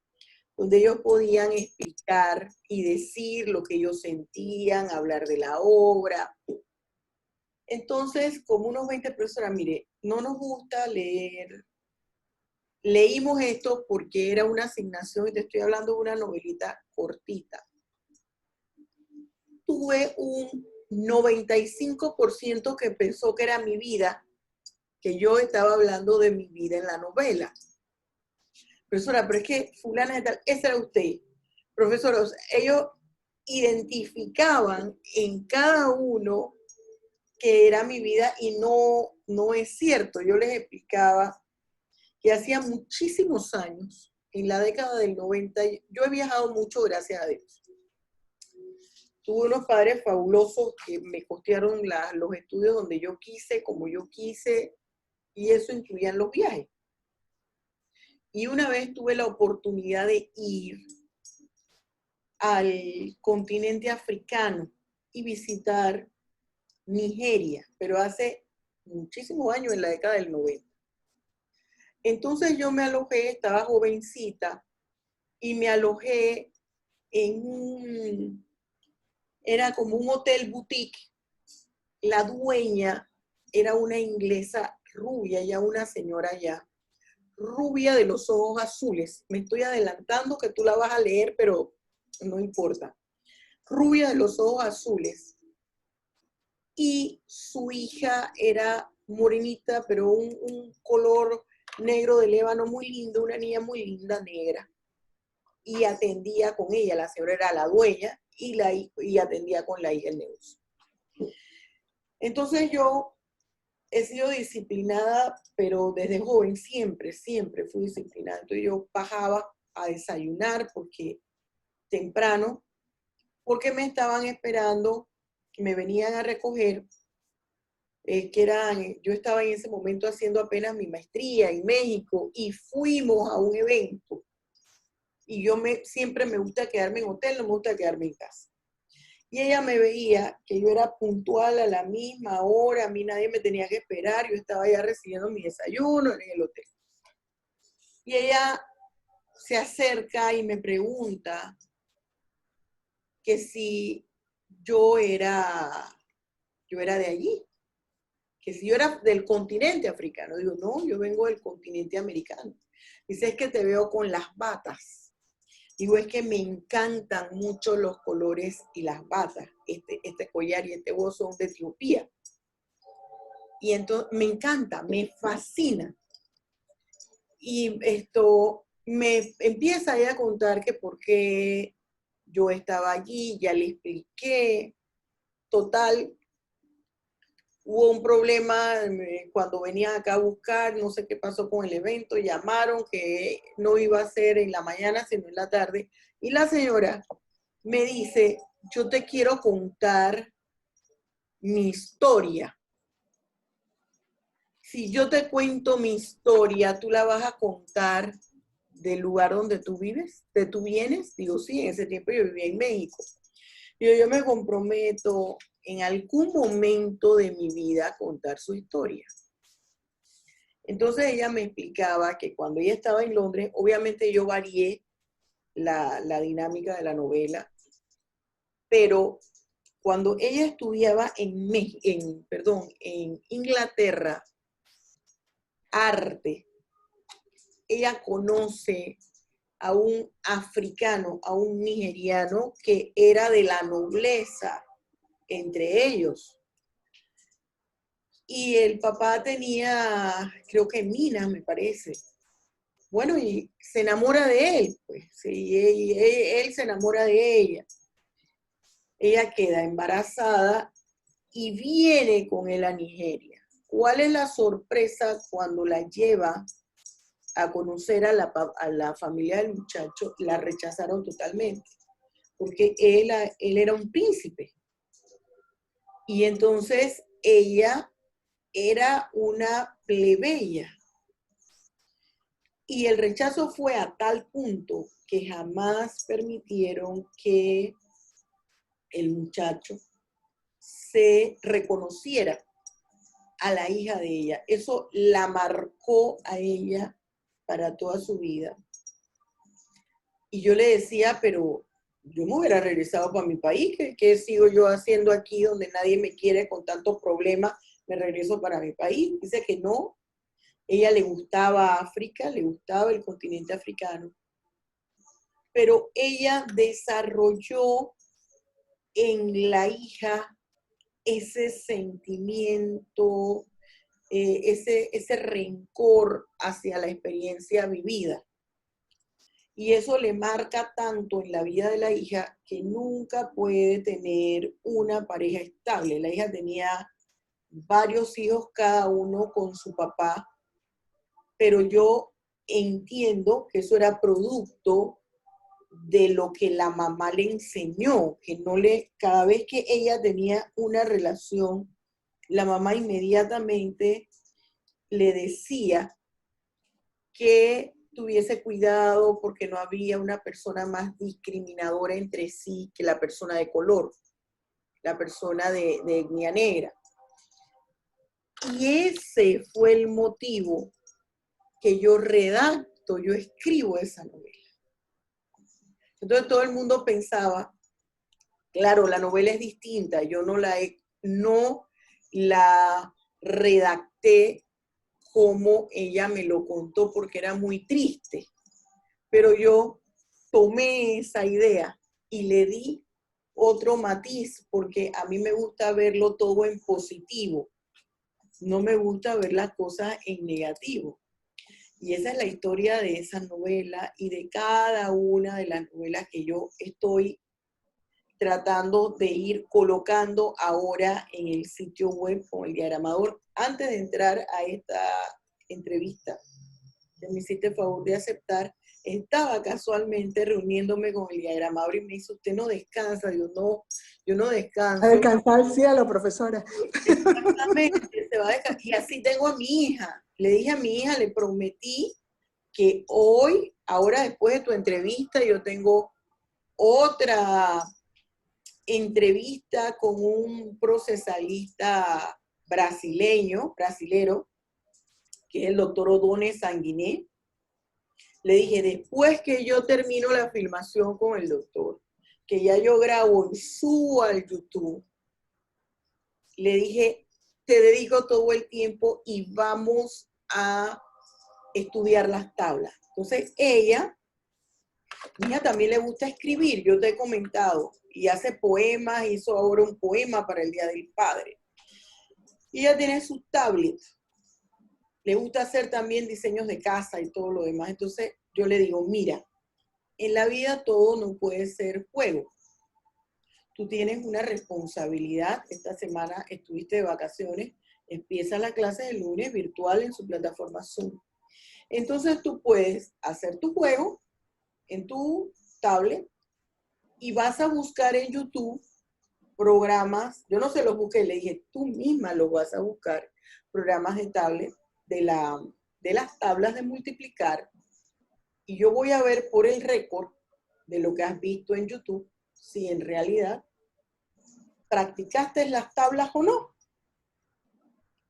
donde ellos podían explicar y decir lo que ellos sentían, hablar de la obra. Entonces, como unos 20 personas, mire, no nos gusta leer. Leímos esto porque era una asignación, y te estoy hablando de una novelita cortita. Tuve un 95% que pensó que era mi vida, que yo estaba hablando de mi vida en la novela. profesora, pero es que fulana de tal, esa era usted. Profesor, o sea, ellos identificaban en cada uno que era mi vida y no es cierto. Yo les explicaba que hacía muchísimos años, en la década del 90, yo he viajado mucho, gracias a Dios. Tuve unos padres fabulosos que me costearon los estudios donde yo quise, como yo quise, y eso incluía los viajes. Y una vez tuve la oportunidad de ir al continente africano y visitar Nigeria, pero hace muchísimos años, en la década del 90. Entonces yo me alojé, estaba jovencita, y me alojé era como un hotel boutique. La dueña era una inglesa rubia, ya una señora ya, rubia de los ojos azules. Me estoy adelantando que tú la vas a leer, pero no importa. Rubia de los ojos azules. Y su hija era morenita, pero un color negro de ébano muy lindo, una niña muy linda, negra. Y atendía con ella, la señora era la dueña, y atendía con la hija el negocio. Entonces yo he sido disciplinada, pero desde joven siempre fui disciplinada. Entonces yo bajaba a desayunar temprano, porque me estaban esperando, que me venían a recoger, yo estaba en ese momento haciendo apenas mi maestría en México, y fuimos a un evento. Y siempre me gusta quedarme en hotel, no me gusta quedarme en casa. Y ella me veía que yo era puntual a la misma hora, a mí nadie me tenía que esperar, yo estaba ya recibiendo mi desayuno en el hotel. Y ella se acerca y me pregunta que si yo era de allí, que si yo era del continente africano. Digo, no, yo vengo del continente americano. Dice, es que te veo con las batas. Digo, es que me encantan mucho los colores y las batas. Este collar y este bolso son de Etiopía. Y entonces me encanta, me fascina. Y esto me empieza a contar que por qué yo estaba allí, ya le expliqué. Total, hubo un problema cuando venían acá a buscar, no sé qué pasó con el evento, llamaron que no iba a ser en la mañana, sino en la tarde. Y la señora me dice, yo te quiero contar mi historia. Si yo te cuento mi historia, ¿tú la vas a contar del lugar donde tú vives? ¿De tú vienes? Digo, sí, en ese tiempo yo vivía en México. Yo me comprometo en algún momento de mi vida a contar su historia. Entonces ella me explicaba que cuando ella estaba en Londres, obviamente yo varié la dinámica de la novela, pero cuando ella estudiaba en Inglaterra, arte, ella conoce a un africano, a un nigeriano que era de la nobleza entre ellos. Y el papá tenía, creo que minas, me parece. Bueno, y se enamora de él, pues, sí, él se enamora de ella. Ella queda embarazada y viene con él a Nigeria. ¿Cuál es la sorpresa cuando la lleva a conocer a la familia del muchacho? La rechazaron totalmente, porque él era un príncipe. Y entonces ella era una plebeya. Y el rechazo fue a tal punto que jamás permitieron que el muchacho se reconociera a la hija de ella. Eso la marcó a ella para toda su vida. Y yo le decía, pero yo me hubiera regresado para mi país. ¿Qué sigo yo haciendo aquí donde nadie me quiere con tantos problemas? Me regreso para mi país. Dice que no. Ella le gustaba África, le gustaba el continente africano. Pero ella desarrolló en la hija ese sentimiento, ese rencor hacia la experiencia vivida. Y eso le marca tanto en la vida de la hija que nunca puede tener una pareja estable. La hija tenía varios hijos, cada uno con su papá, pero yo entiendo que eso era producto de lo que la mamá le enseñó, que no le, cada vez que ella tenía una relación, la mamá inmediatamente le decía que tuviese cuidado porque no había una persona más discriminadora entre sí que la persona de color, la persona de etnia negra. Y ese fue el motivo que yo redacto, yo escribo esa novela. Entonces todo el mundo pensaba, claro, la novela es distinta, yo no la redacté como ella me lo contó porque era muy triste, pero yo tomé esa idea y le di otro matiz porque a mí me gusta verlo todo en positivo, no me gusta ver las cosas en negativo. Y esa es la historia de esa novela y de cada una de las novelas que yo estoy tratando de ir colocando ahora en el sitio web con el diagramador. Antes de entrar a esta entrevista, que me hiciste el favor de aceptar, estaba casualmente reuniéndome con el diagramador y me dice, usted no descansa. Yo no descanso. A descansar al cielo, profesora. Exactamente, se va a descansar. Y así tengo a mi hija. Le dije a mi hija, le prometí que hoy, ahora después de tu entrevista, yo tengo otra entrevista con un procesalista brasilero, que es el doctor Odone Sanguiné. Le dije, después que yo termino la filmación con el doctor, que ya yo grabo y subo al YouTube, le dije, te dedico todo el tiempo y vamos a estudiar las tablas. Entonces ella también le gusta escribir, yo te he comentado, y hace poemas, hizo ahora un poema para el Día del Padre. Y ella tiene sus tablets, le gusta hacer también diseños de casa y todo lo demás. Entonces yo le digo, mira, en la vida todo no puede ser juego. Tú tienes una responsabilidad. Esta semana estuviste de vacaciones, empieza la clase el lunes virtual en su plataforma Zoom. Entonces tú puedes hacer tu juego en tu tablet y vas a buscar en YouTube programas, yo no se los busqué, le dije, tú misma los vas a buscar, programas de tablet de las tablas de multiplicar, y yo voy a ver por el récord de lo que has visto en YouTube, si en realidad practicaste las tablas o no.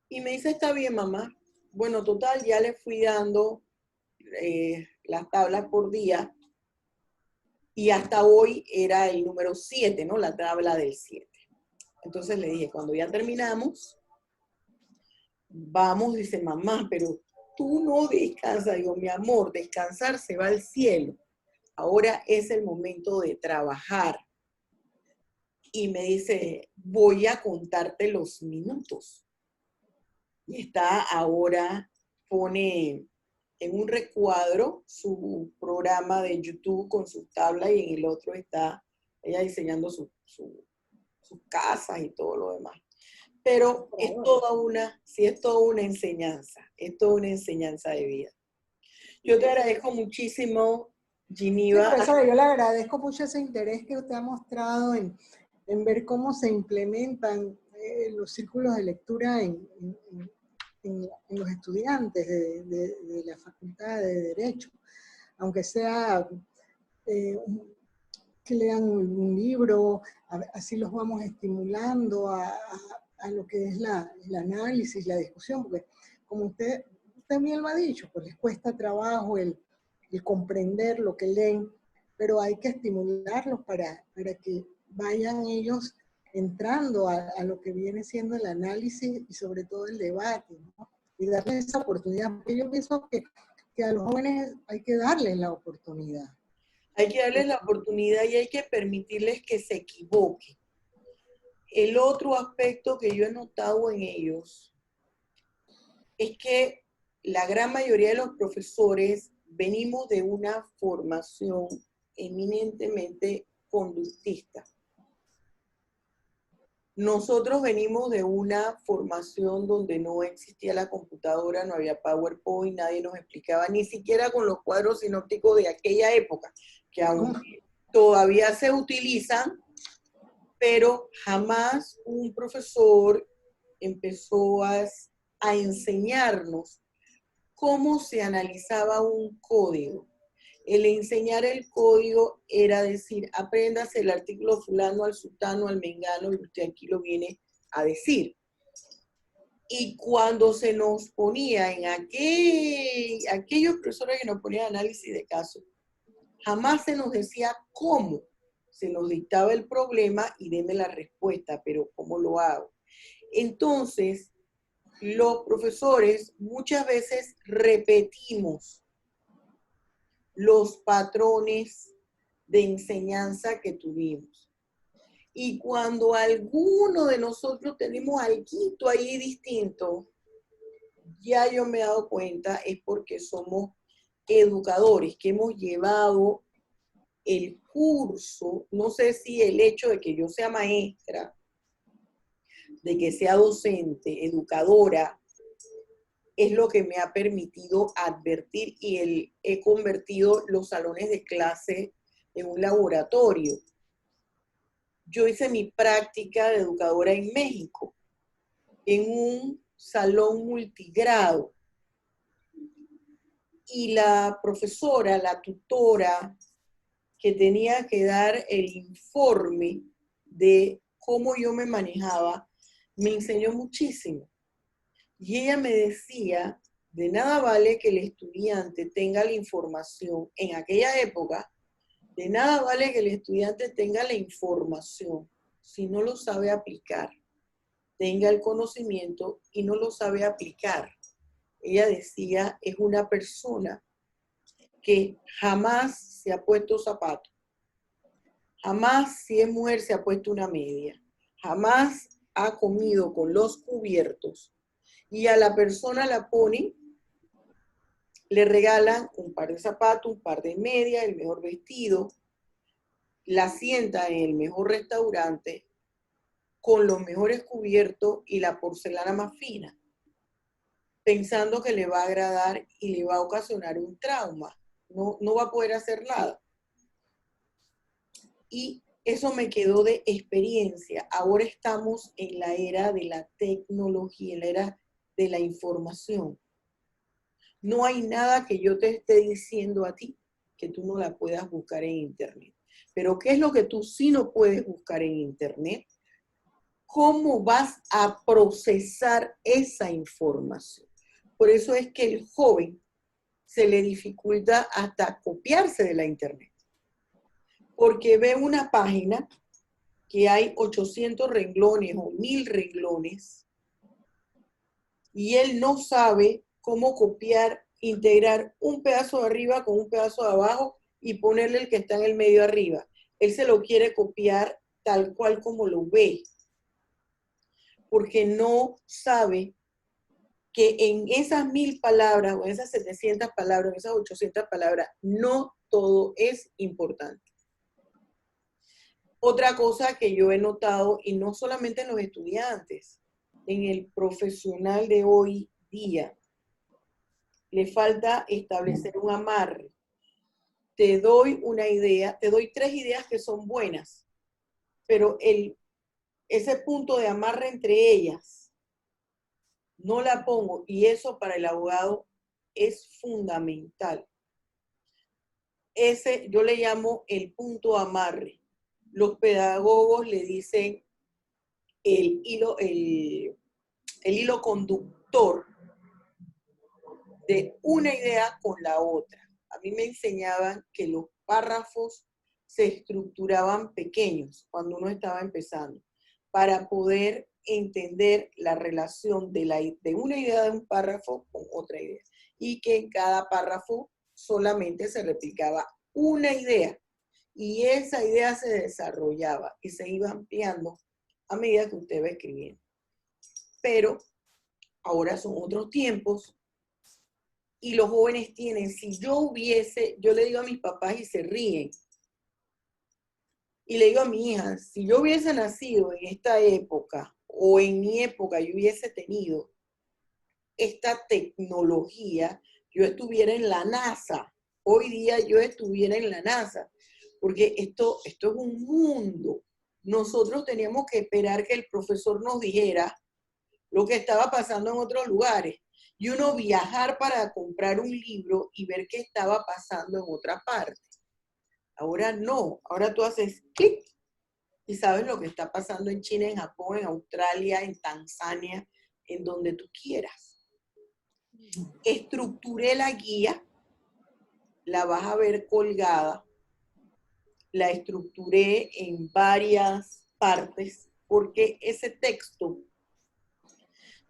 Y me dice, está bien, mamá. Bueno, total, ya le fui dando las tablas por día, y hasta hoy era el número 7, ¿no? La tabla del 7. Entonces le dije, cuando ya terminamos, vamos, dice mamá, pero tú no descansas. Digo, mi amor, descansar se va al cielo. Ahora es el momento de trabajar. Y me dice, voy a contarte los minutos. Y está ahora, pone en un recuadro su programa de YouTube con su tabla y en el otro está ella diseñando sus casas y todo lo demás. Pero es toda una enseñanza, es toda una enseñanza de vida. Yo te agradezco muchísimo, Geneva. Sí, profesora, yo le agradezco mucho ese interés que usted ha mostrado en ver cómo se implementan los círculos de lectura en los estudiantes de la Facultad de Derecho, aunque sea que lean un libro, así los vamos estimulando a lo que es el análisis, la discusión, porque como usted también lo ha dicho, pues les cuesta trabajo el comprender lo que leen, pero hay que estimularlos para que vayan ellos entrando a lo que viene siendo el análisis y sobre todo el debate, ¿no? Y darles esa oportunidad, porque yo pienso que a los jóvenes hay que darles la oportunidad. Hay que darles la oportunidad y hay que permitirles que se equivoquen. El otro aspecto que yo he notado en ellos es que la gran mayoría de los profesores venimos de una formación eminentemente conductista. Nosotros venimos de una formación donde no existía la computadora, no había PowerPoint, nadie nos explicaba, ni siquiera con los cuadros sinópticos de aquella época, que aún todavía se utilizan, pero jamás un profesor empezó a enseñarnos cómo se analizaba un código. El enseñar el código era decir, apréndase el artículo fulano al sutano, al mengano, y usted aquí lo viene a decir. Y cuando se nos ponía en aquellos profesores que nos ponían análisis de caso, jamás se nos decía cómo. Se nos dictaba el problema y deme la respuesta, pero ¿cómo lo hago? Entonces, los profesores muchas veces repetimos los patrones de enseñanza que tuvimos. Y cuando alguno de nosotros tenemos algo ahí distinto, ya yo me he dado cuenta, es porque somos educadores, que hemos llevado el curso, no sé si el hecho de que yo sea maestra, de que sea docente, educadora, es lo que me ha permitido advertir y he convertido los salones de clase en un laboratorio. Yo hice mi práctica de educadora en México, en un salón multigrado. Y la profesora, la tutora, que tenía que dar el informe de cómo yo me manejaba, me enseñó muchísimo. Y ella me decía, de nada vale que el estudiante tenga la información en aquella época, de nada vale que el estudiante tenga la información si no lo sabe aplicar, tenga el conocimiento y no lo sabe aplicar. Ella decía, es una persona que jamás se ha puesto zapatos, jamás, si es mujer, se ha puesto una media, jamás ha comido con los cubiertos, y a la persona la ponen, le regalan un par de zapatos, un par de medias, el mejor vestido, la sienta en el mejor restaurante, con los mejores cubiertos y la porcelana más fina, pensando que le va a agradar y le va a ocasionar un trauma. No va a poder hacer nada. Y eso me quedó de experiencia. Ahora estamos en la era de la tecnología, en la era de la información. No hay nada que yo te esté diciendo a ti que tú no la puedas buscar en internet. Pero ¿qué es lo que tú sí no puedes buscar en internet? ¿Cómo vas a procesar esa información? Por eso es que el joven se le dificulta hasta copiarse de la internet. Porque ve una página que hay 800 renglones o 1000 renglones y él no sabe cómo copiar, integrar un pedazo de arriba con un pedazo de abajo y ponerle el que está en el medio arriba. Él se lo quiere copiar tal cual como lo ve, porque no sabe que en esas 1000 palabras o en esas 700 palabras, en esas 800 palabras, no todo es importante. Otra cosa que yo he notado, y no solamente en los estudiantes, en el profesional de hoy día, le falta establecer un amarre. Te doy una idea, te doy 3 ideas que son buenas, pero ese punto de amarre entre ellas no la pongo, y eso para el abogado es fundamental. Ese yo le llamo el punto amarre. Los pedagogos le dicen el hilo conductor de una idea con la otra. A mí me enseñaban que los párrafos se estructuraban pequeños cuando uno estaba empezando para poder entender la relación de una idea de un párrafo con otra idea y que en cada párrafo solamente se replicaba una idea y esa idea se desarrollaba y se iba ampliando a medida que usted va escribiendo. Pero ahora son otros tiempos y los jóvenes tienen. Si yo le digo a mis papás y se ríen, y le digo a mi hija, si yo hubiese nacido en esta época, o en mi época yo hubiese tenido esta tecnología, yo estuviera en la NASA. Hoy día yo estuviera en la NASA, porque esto es un mundo. Nosotros teníamos que esperar que el profesor nos dijera lo que estaba pasando en otros lugares, y uno viajar para comprar un libro y ver qué estaba pasando en otra parte. Ahora no, ahora tú haces clic y sabes lo que está pasando en China, en Japón, en Australia, en Tanzania, en donde tú quieras. Estructuré la guía, la vas a ver colgada, la estructuré en varias partes, porque ese texto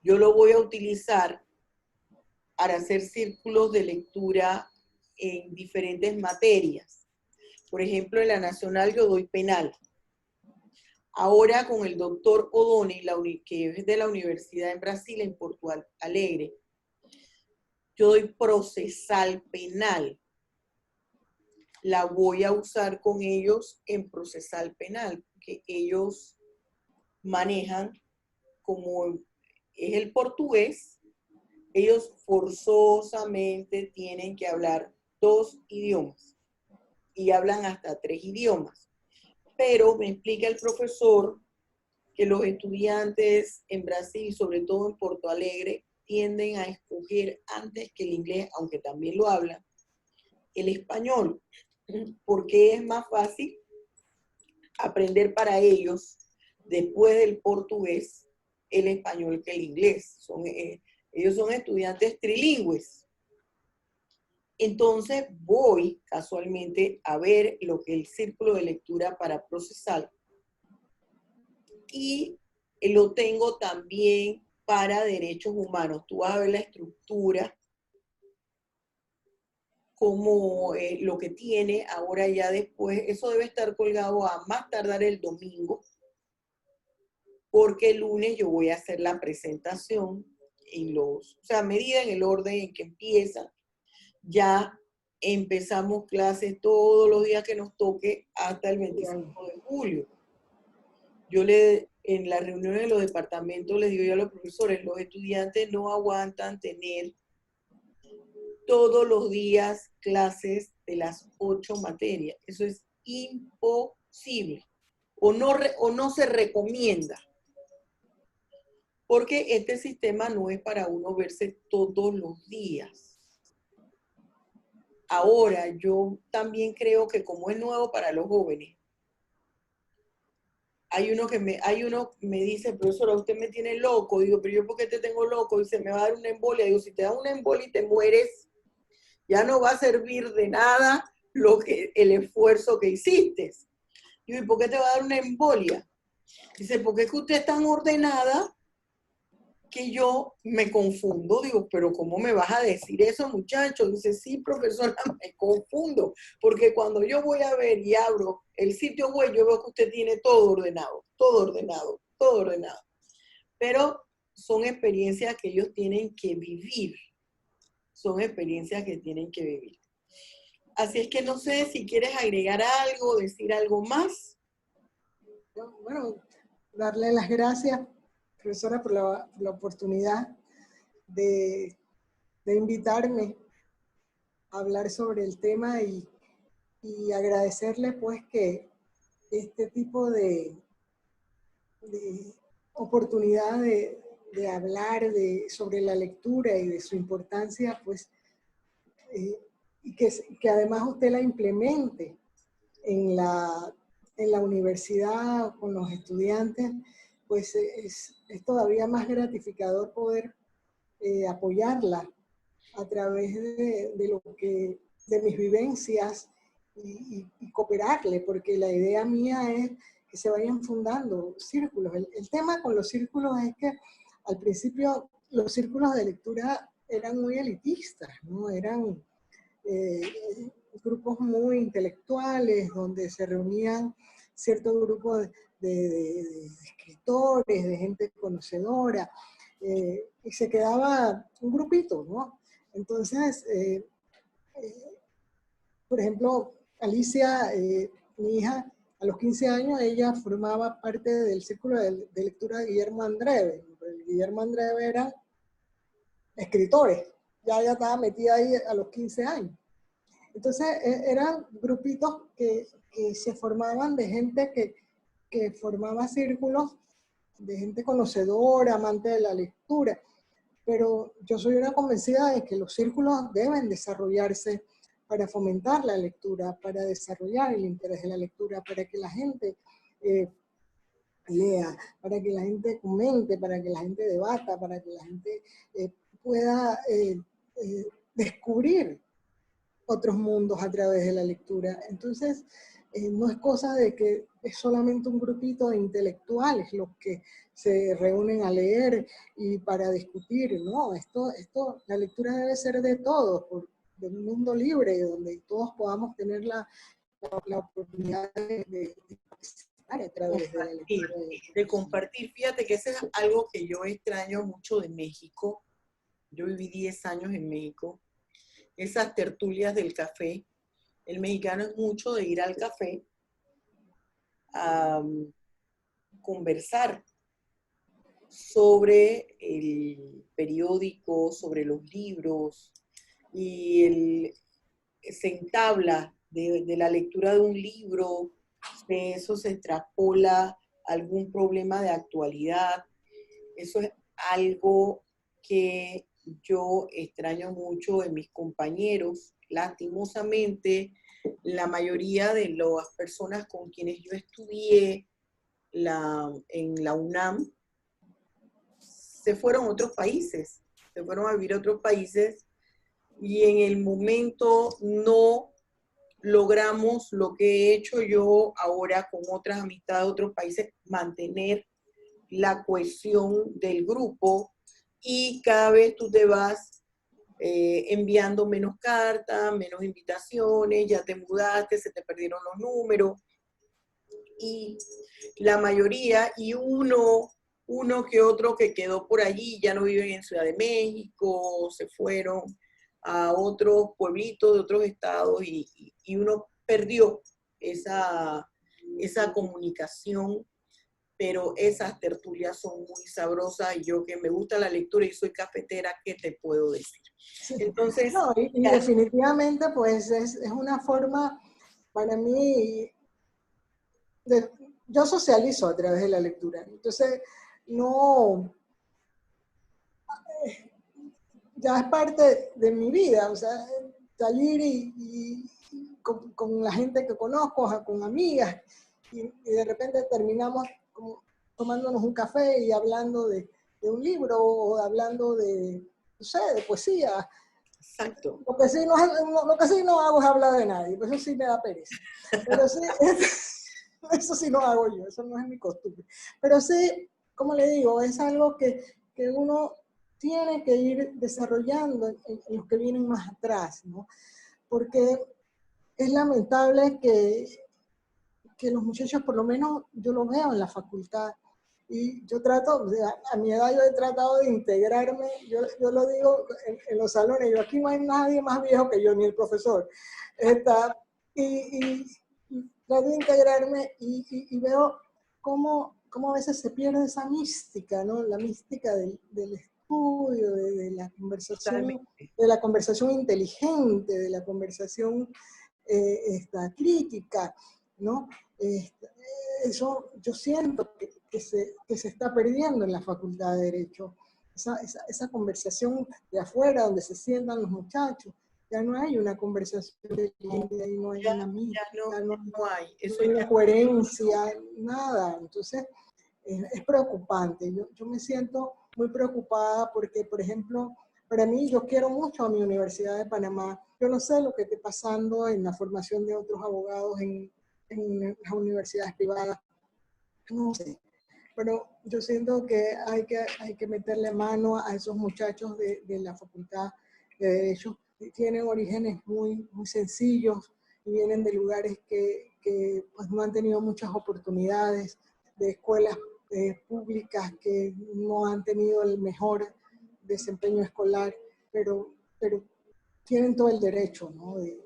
yo lo voy a utilizar para hacer círculos de lectura en diferentes materias. Por ejemplo, en la nacional yo doy penal. Ahora con el doctor O'Donnell, que es de la Universidad en Brasil, en Porto Alegre, yo doy procesal penal. La voy a usar con ellos en procesal penal, porque ellos manejan, como es el portugués, ellos forzosamente tienen que hablar 2 idiomas y hablan hasta 3 idiomas. Pero me explica el profesor que los estudiantes en Brasil, sobre todo en Porto Alegre, tienden a escoger antes que el inglés, aunque también lo hablan, el español, porque es más fácil aprender para ellos, después del portugués, el español que el inglés. Ellos son estudiantes trilingües. Entonces voy casualmente a ver lo que es el círculo de lectura para procesar, y lo tengo también para derechos humanos. Tú vas a ver la estructura, como lo que tiene ahora. Ya después, eso debe estar colgado a más tardar el domingo, porque el lunes yo voy a hacer la presentación o sea, a medida en el orden en que empieza. Ya empezamos clases todos los días que nos toque hasta el 25 de julio. En la reunión de los departamentos les digo yo a los profesores, los estudiantes no aguantan tener todos los días clases de las 8 materias. Eso es imposible. O no se recomienda. Porque este sistema no es para uno verse todos los días. Ahora, yo también creo que como es nuevo para los jóvenes, hay uno que me dice, profesora, usted me tiene loco. Digo, pero yo ¿por qué te tengo loco? Dice, me va a dar una embolia. Digo, si te da una embolia y te mueres, ya no va a servir de nada el esfuerzo que hiciste. Digo, ¿y por qué te va a dar una embolia? Dice, porque es que usted es tan ordenada que yo me confundo. Digo, pero ¿cómo me vas a decir eso, muchacho? Dice, sí, profesora, me confundo, porque cuando yo voy a ver y abro el sitio web, yo veo que usted tiene todo ordenado, todo ordenado, todo ordenado. Pero son experiencias que ellos tienen que vivir. Son experiencias que tienen que vivir. Así es que no sé si quieres agregar algo, decir algo más. Bueno, darle las gracias, profesora, por la oportunidad de invitarme a hablar sobre el tema y agradecerle pues que este tipo de oportunidad de hablar sobre la lectura y de su importancia, pues, y que además usted la implemente en la universidad con los estudiantes, pues es todavía más gratificador poder apoyarla a través de mis vivencias y cooperarle, porque la idea mía es que se vayan fundando círculos. El tema con los círculos es que al principio los círculos de lectura eran muy elitistas, ¿no? Eran grupos muy intelectuales donde se reunían ciertos grupos de escritores, de gente conocedora, y se quedaba un grupito, ¿no? Entonces, por ejemplo, Alicia, mi hija, a los 15 años, ella formaba parte del círculo de lectura de Guillermo Andreve. Guillermo Andreve era escritores, ya ella estaba metida ahí a los 15 años. Entonces, eran grupitos que se formaban de gente que formaba círculos de gente conocedora, amante de la lectura. Pero yo soy una convencida de que los círculos deben desarrollarse para fomentar la lectura, para desarrollar el interés de la lectura, para que la gente lea, para que la gente comente, para que la gente debata, para que la gente pueda descubrir otros mundos a través de la lectura. Entonces, no es cosa de que es solamente un grupito de intelectuales los que se reúnen a leer y para discutir, no, la lectura debe ser de todos, de un mundo libre donde todos podamos tener la oportunidad de participar a través de la lectura. De compartir. Fíjate que eso es algo que yo extraño mucho de México. Yo viví 10 años en México. Esas tertulias del café. El mexicano es mucho de ir al café a conversar sobre el periódico, sobre los libros, y se entabla de la lectura de un libro, de eso se extrapola algún problema de actualidad. Eso es algo que yo extraño mucho en mis compañeros. Lastimosamente, la mayoría de las personas con quienes yo estudié en la UNAM se fueron a otros países, se fueron a vivir a otros países, y en el momento no logramos lo que he hecho yo ahora con otras amistades de otros países, mantener la cohesión del grupo, y cada vez tú te vas enviando menos cartas, menos invitaciones, ya te mudaste, se te perdieron los números, y la mayoría, y uno que otro que quedó por allí, ya no viven en Ciudad de México, se fueron a otros pueblitos de otros estados, y uno perdió esa comunicación. Pero esas tertulias son muy sabrosas, y yo que me gusta la lectura y soy cafetera, ¿qué te puedo decir? Sí. Entonces, no, y definitivamente pues es una forma para mí yo socializo a través de la lectura. Entonces, no, ya es parte de mi vida, o sea, salir y con la gente que conozco, con amigas, y de repente terminamos como tomándonos un café y hablando de un libro o hablando de, no sé, de poesía. exacto. Lo que sí no hago es hablar de nadie, pues eso sí me da pereza. Pero sí, eso sí no hago yo, eso no es mi costumbre. Pero sí, como le digo, es algo que uno tiene que ir desarrollando en los que vienen más atrás, ¿no? Porque es lamentable que los muchachos, por lo menos yo lo veo en la facultad, y yo trato, a mi edad yo he tratado de integrarme, yo lo digo en los salones, yo aquí no hay nadie más viejo que yo, ni el profesor, y trato de integrarme y veo cómo a veces se pierde esa mística, ¿no? La mística del estudio, de la conversación inteligente, de la conversación crítica, ¿no? Eso yo siento que se está perdiendo en la Facultad de Derecho. Esa conversación de afuera, donde se sientan los muchachos, ya no hay una conversación de gente, ahí no hay una mística, no hay una coherencia, nada. Entonces, es preocupante. Yo me siento muy preocupada porque, por ejemplo, para mí, yo quiero mucho a mi Universidad de Panamá. Yo no sé lo que esté pasando en la formación de otros abogados en las universidades privadas, no sé. Pero yo siento que hay que meterle mano a esos muchachos de la Facultad de Derecho. Tienen orígenes muy, muy sencillos y vienen de lugares que pues, no han tenido muchas oportunidades, de escuelas públicas que no han tenido el mejor desempeño escolar, pero pero tienen todo el derecho, ¿no? de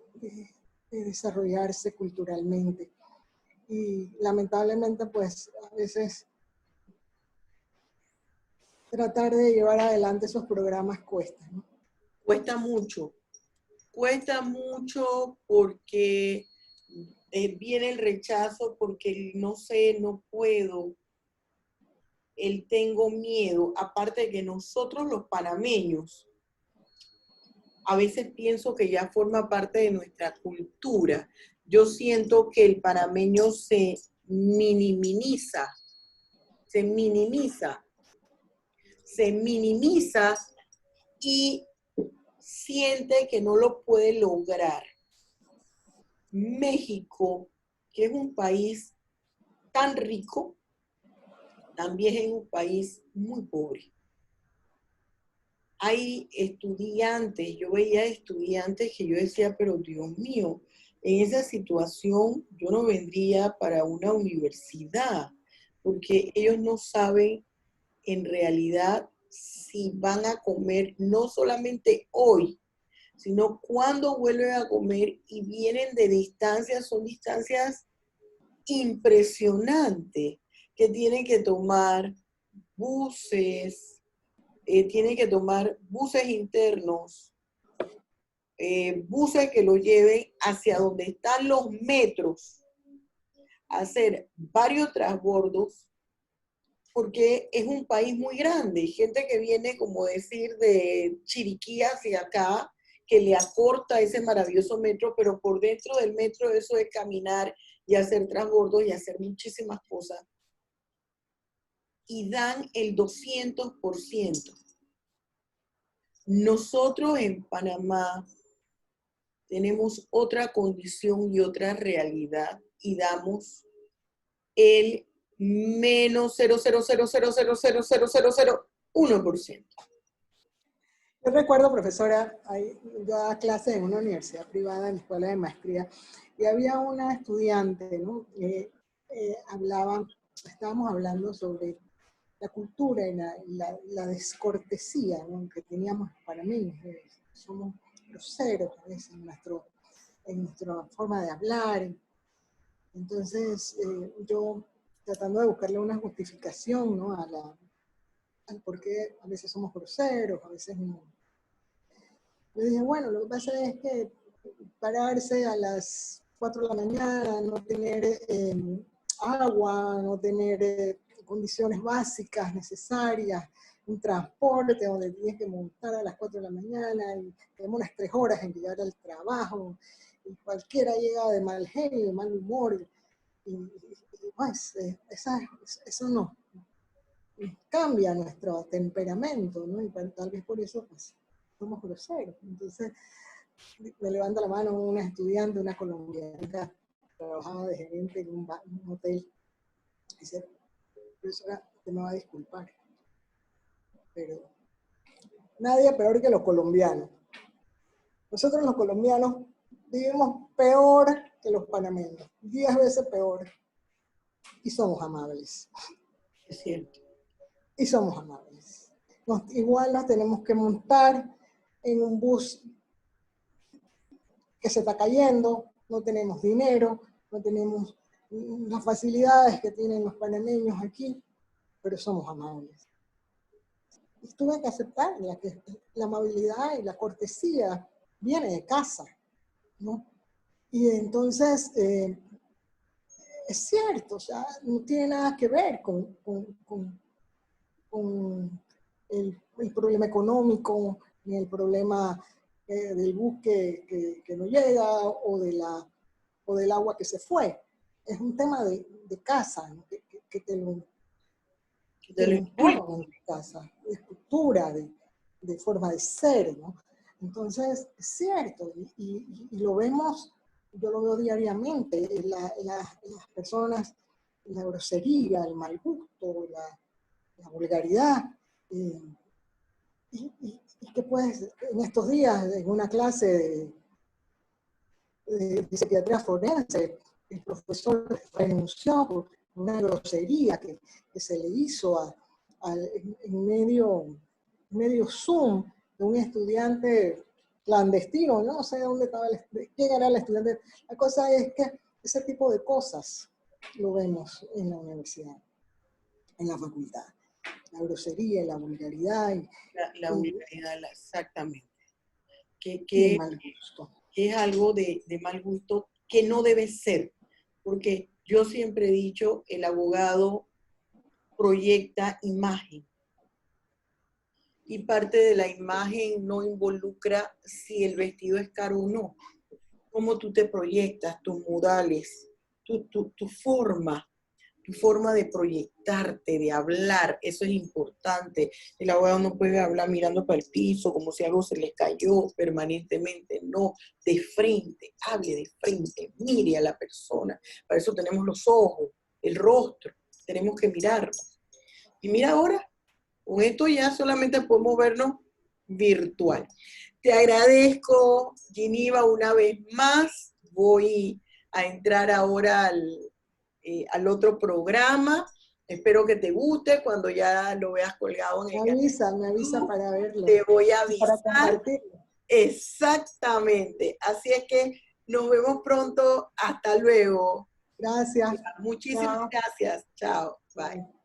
desarrollarse culturalmente. Y lamentablemente, pues, a veces tratar de llevar adelante esos programas cuesta, ¿no? Cuesta mucho porque viene el rechazo, porque el no sé, no puedo, el tengo miedo, aparte de que nosotros los panameños, a veces pienso que ya forma parte de nuestra cultura. Yo siento que el panameño se minimiza, se minimiza, se minimiza y siente que no lo puede lograr. México, que es un país tan rico, también es un país muy pobre. Hay estudiantes, yo veía estudiantes que yo decía, pero Dios mío, en esa situación yo no vendría para una universidad, porque ellos no saben en realidad si van a comer no solamente hoy, sino cuando vuelven a comer y vienen de distancias, son distancias impresionantes, que tienen que tomar buses, tienen que tomar buses internos, buses que los lleven hacia donde están los metros, hacer varios transbordos, porque es un país muy grande, gente que viene, como decir, de Chiriquí hacia acá, que le acorta ese maravilloso metro, pero por dentro del metro eso es caminar y hacer transbordos y hacer muchísimas cosas. Y dan el 200%. Nosotros en Panamá tenemos otra condición y otra realidad y damos el menos 0,000000001%. Yo recuerdo, profesora, yo daba clases en una universidad privada, en la escuela de maestría, y había una estudiante, ¿no? Estábamos hablando sobre la cultura y la descortesía, ¿no? Que teníamos para mí. Somos groseros a veces en nuestra forma de hablar. Entonces, yo tratando de buscarle una justificación, ¿no? al por qué a veces somos groseros, a veces no. Yo dije, bueno, lo que pasa es que pararse a las 4 de la mañana, no tener agua, no tener condiciones básicas necesarias, un transporte donde tienes que montar a las 4 de la mañana y tenemos unas 3 horas en llegar al trabajo, y cualquiera llega de mal genio, de mal humor, y pues eso no cambia nuestro temperamento, ¿no? Y tal vez por eso pues somos groseros. Entonces me levanta la mano una estudiante, una colombiana, trabajaba de gerente en un hotel. Dice, profesora, usted me va a disculpar, pero nadie peor que los colombianos. Nosotros los colombianos vivimos peor que los panameños, 10 veces peor, y somos amables. Es cierto. Y somos amables. Igual nos tenemos que montar en un bus que se está cayendo, no tenemos dinero, no tenemos las facilidades que tienen los panameños aquí, pero somos amables. Y tuve que aceptar que la amabilidad y la cortesía viene de casa, ¿no? Y entonces, es cierto, o sea, no tiene nada que ver con el problema económico, ni el problema del bus que no llega o del agua que se fue. Es un tema de casa, ¿no? que te lo imponen en tu casa, de estructura, de forma de ser, ¿no? Entonces, es cierto, y lo vemos, yo lo veo diariamente, las personas, la grosería, el mal gusto, la vulgaridad. Y que pues, en estos días, en una clase de psiquiatría forense, el profesor renunció por una grosería que se le hizo en medio Zoom de un estudiante clandestino, no sé dónde estaba quién era el estudiante. La cosa es que ese tipo de cosas lo vemos en la universidad, en la facultad. La grosería, la vulgaridad La vulgaridad, exactamente. y el mal gusto. Que es algo de mal gusto que no debe ser, porque yo siempre he dicho, el abogado proyecta imagen, y parte de la imagen no involucra si el vestido es caro o no. Cómo tú te proyectas, tus modales, tu forma de proyectarte, de hablar, eso es importante. El abogado no puede hablar mirando para el piso, como si algo se le cayó permanentemente, no, de frente, hable de frente, mire a la persona. Para eso tenemos los ojos, el rostro, tenemos que mirarnos. Y mira ahora, con esto ya solamente podemos vernos virtual. Te agradezco, Giniva, una vez más. Voy a entrar ahora al otro programa. Espero que te guste cuando ya lo veas colgado en el canal. Me avisa para verlo. Te voy a avisar. Para compartirlo. Exactamente. Así es que nos vemos pronto. Hasta luego. Gracias. Muchísimas gracias. Chao. Bye.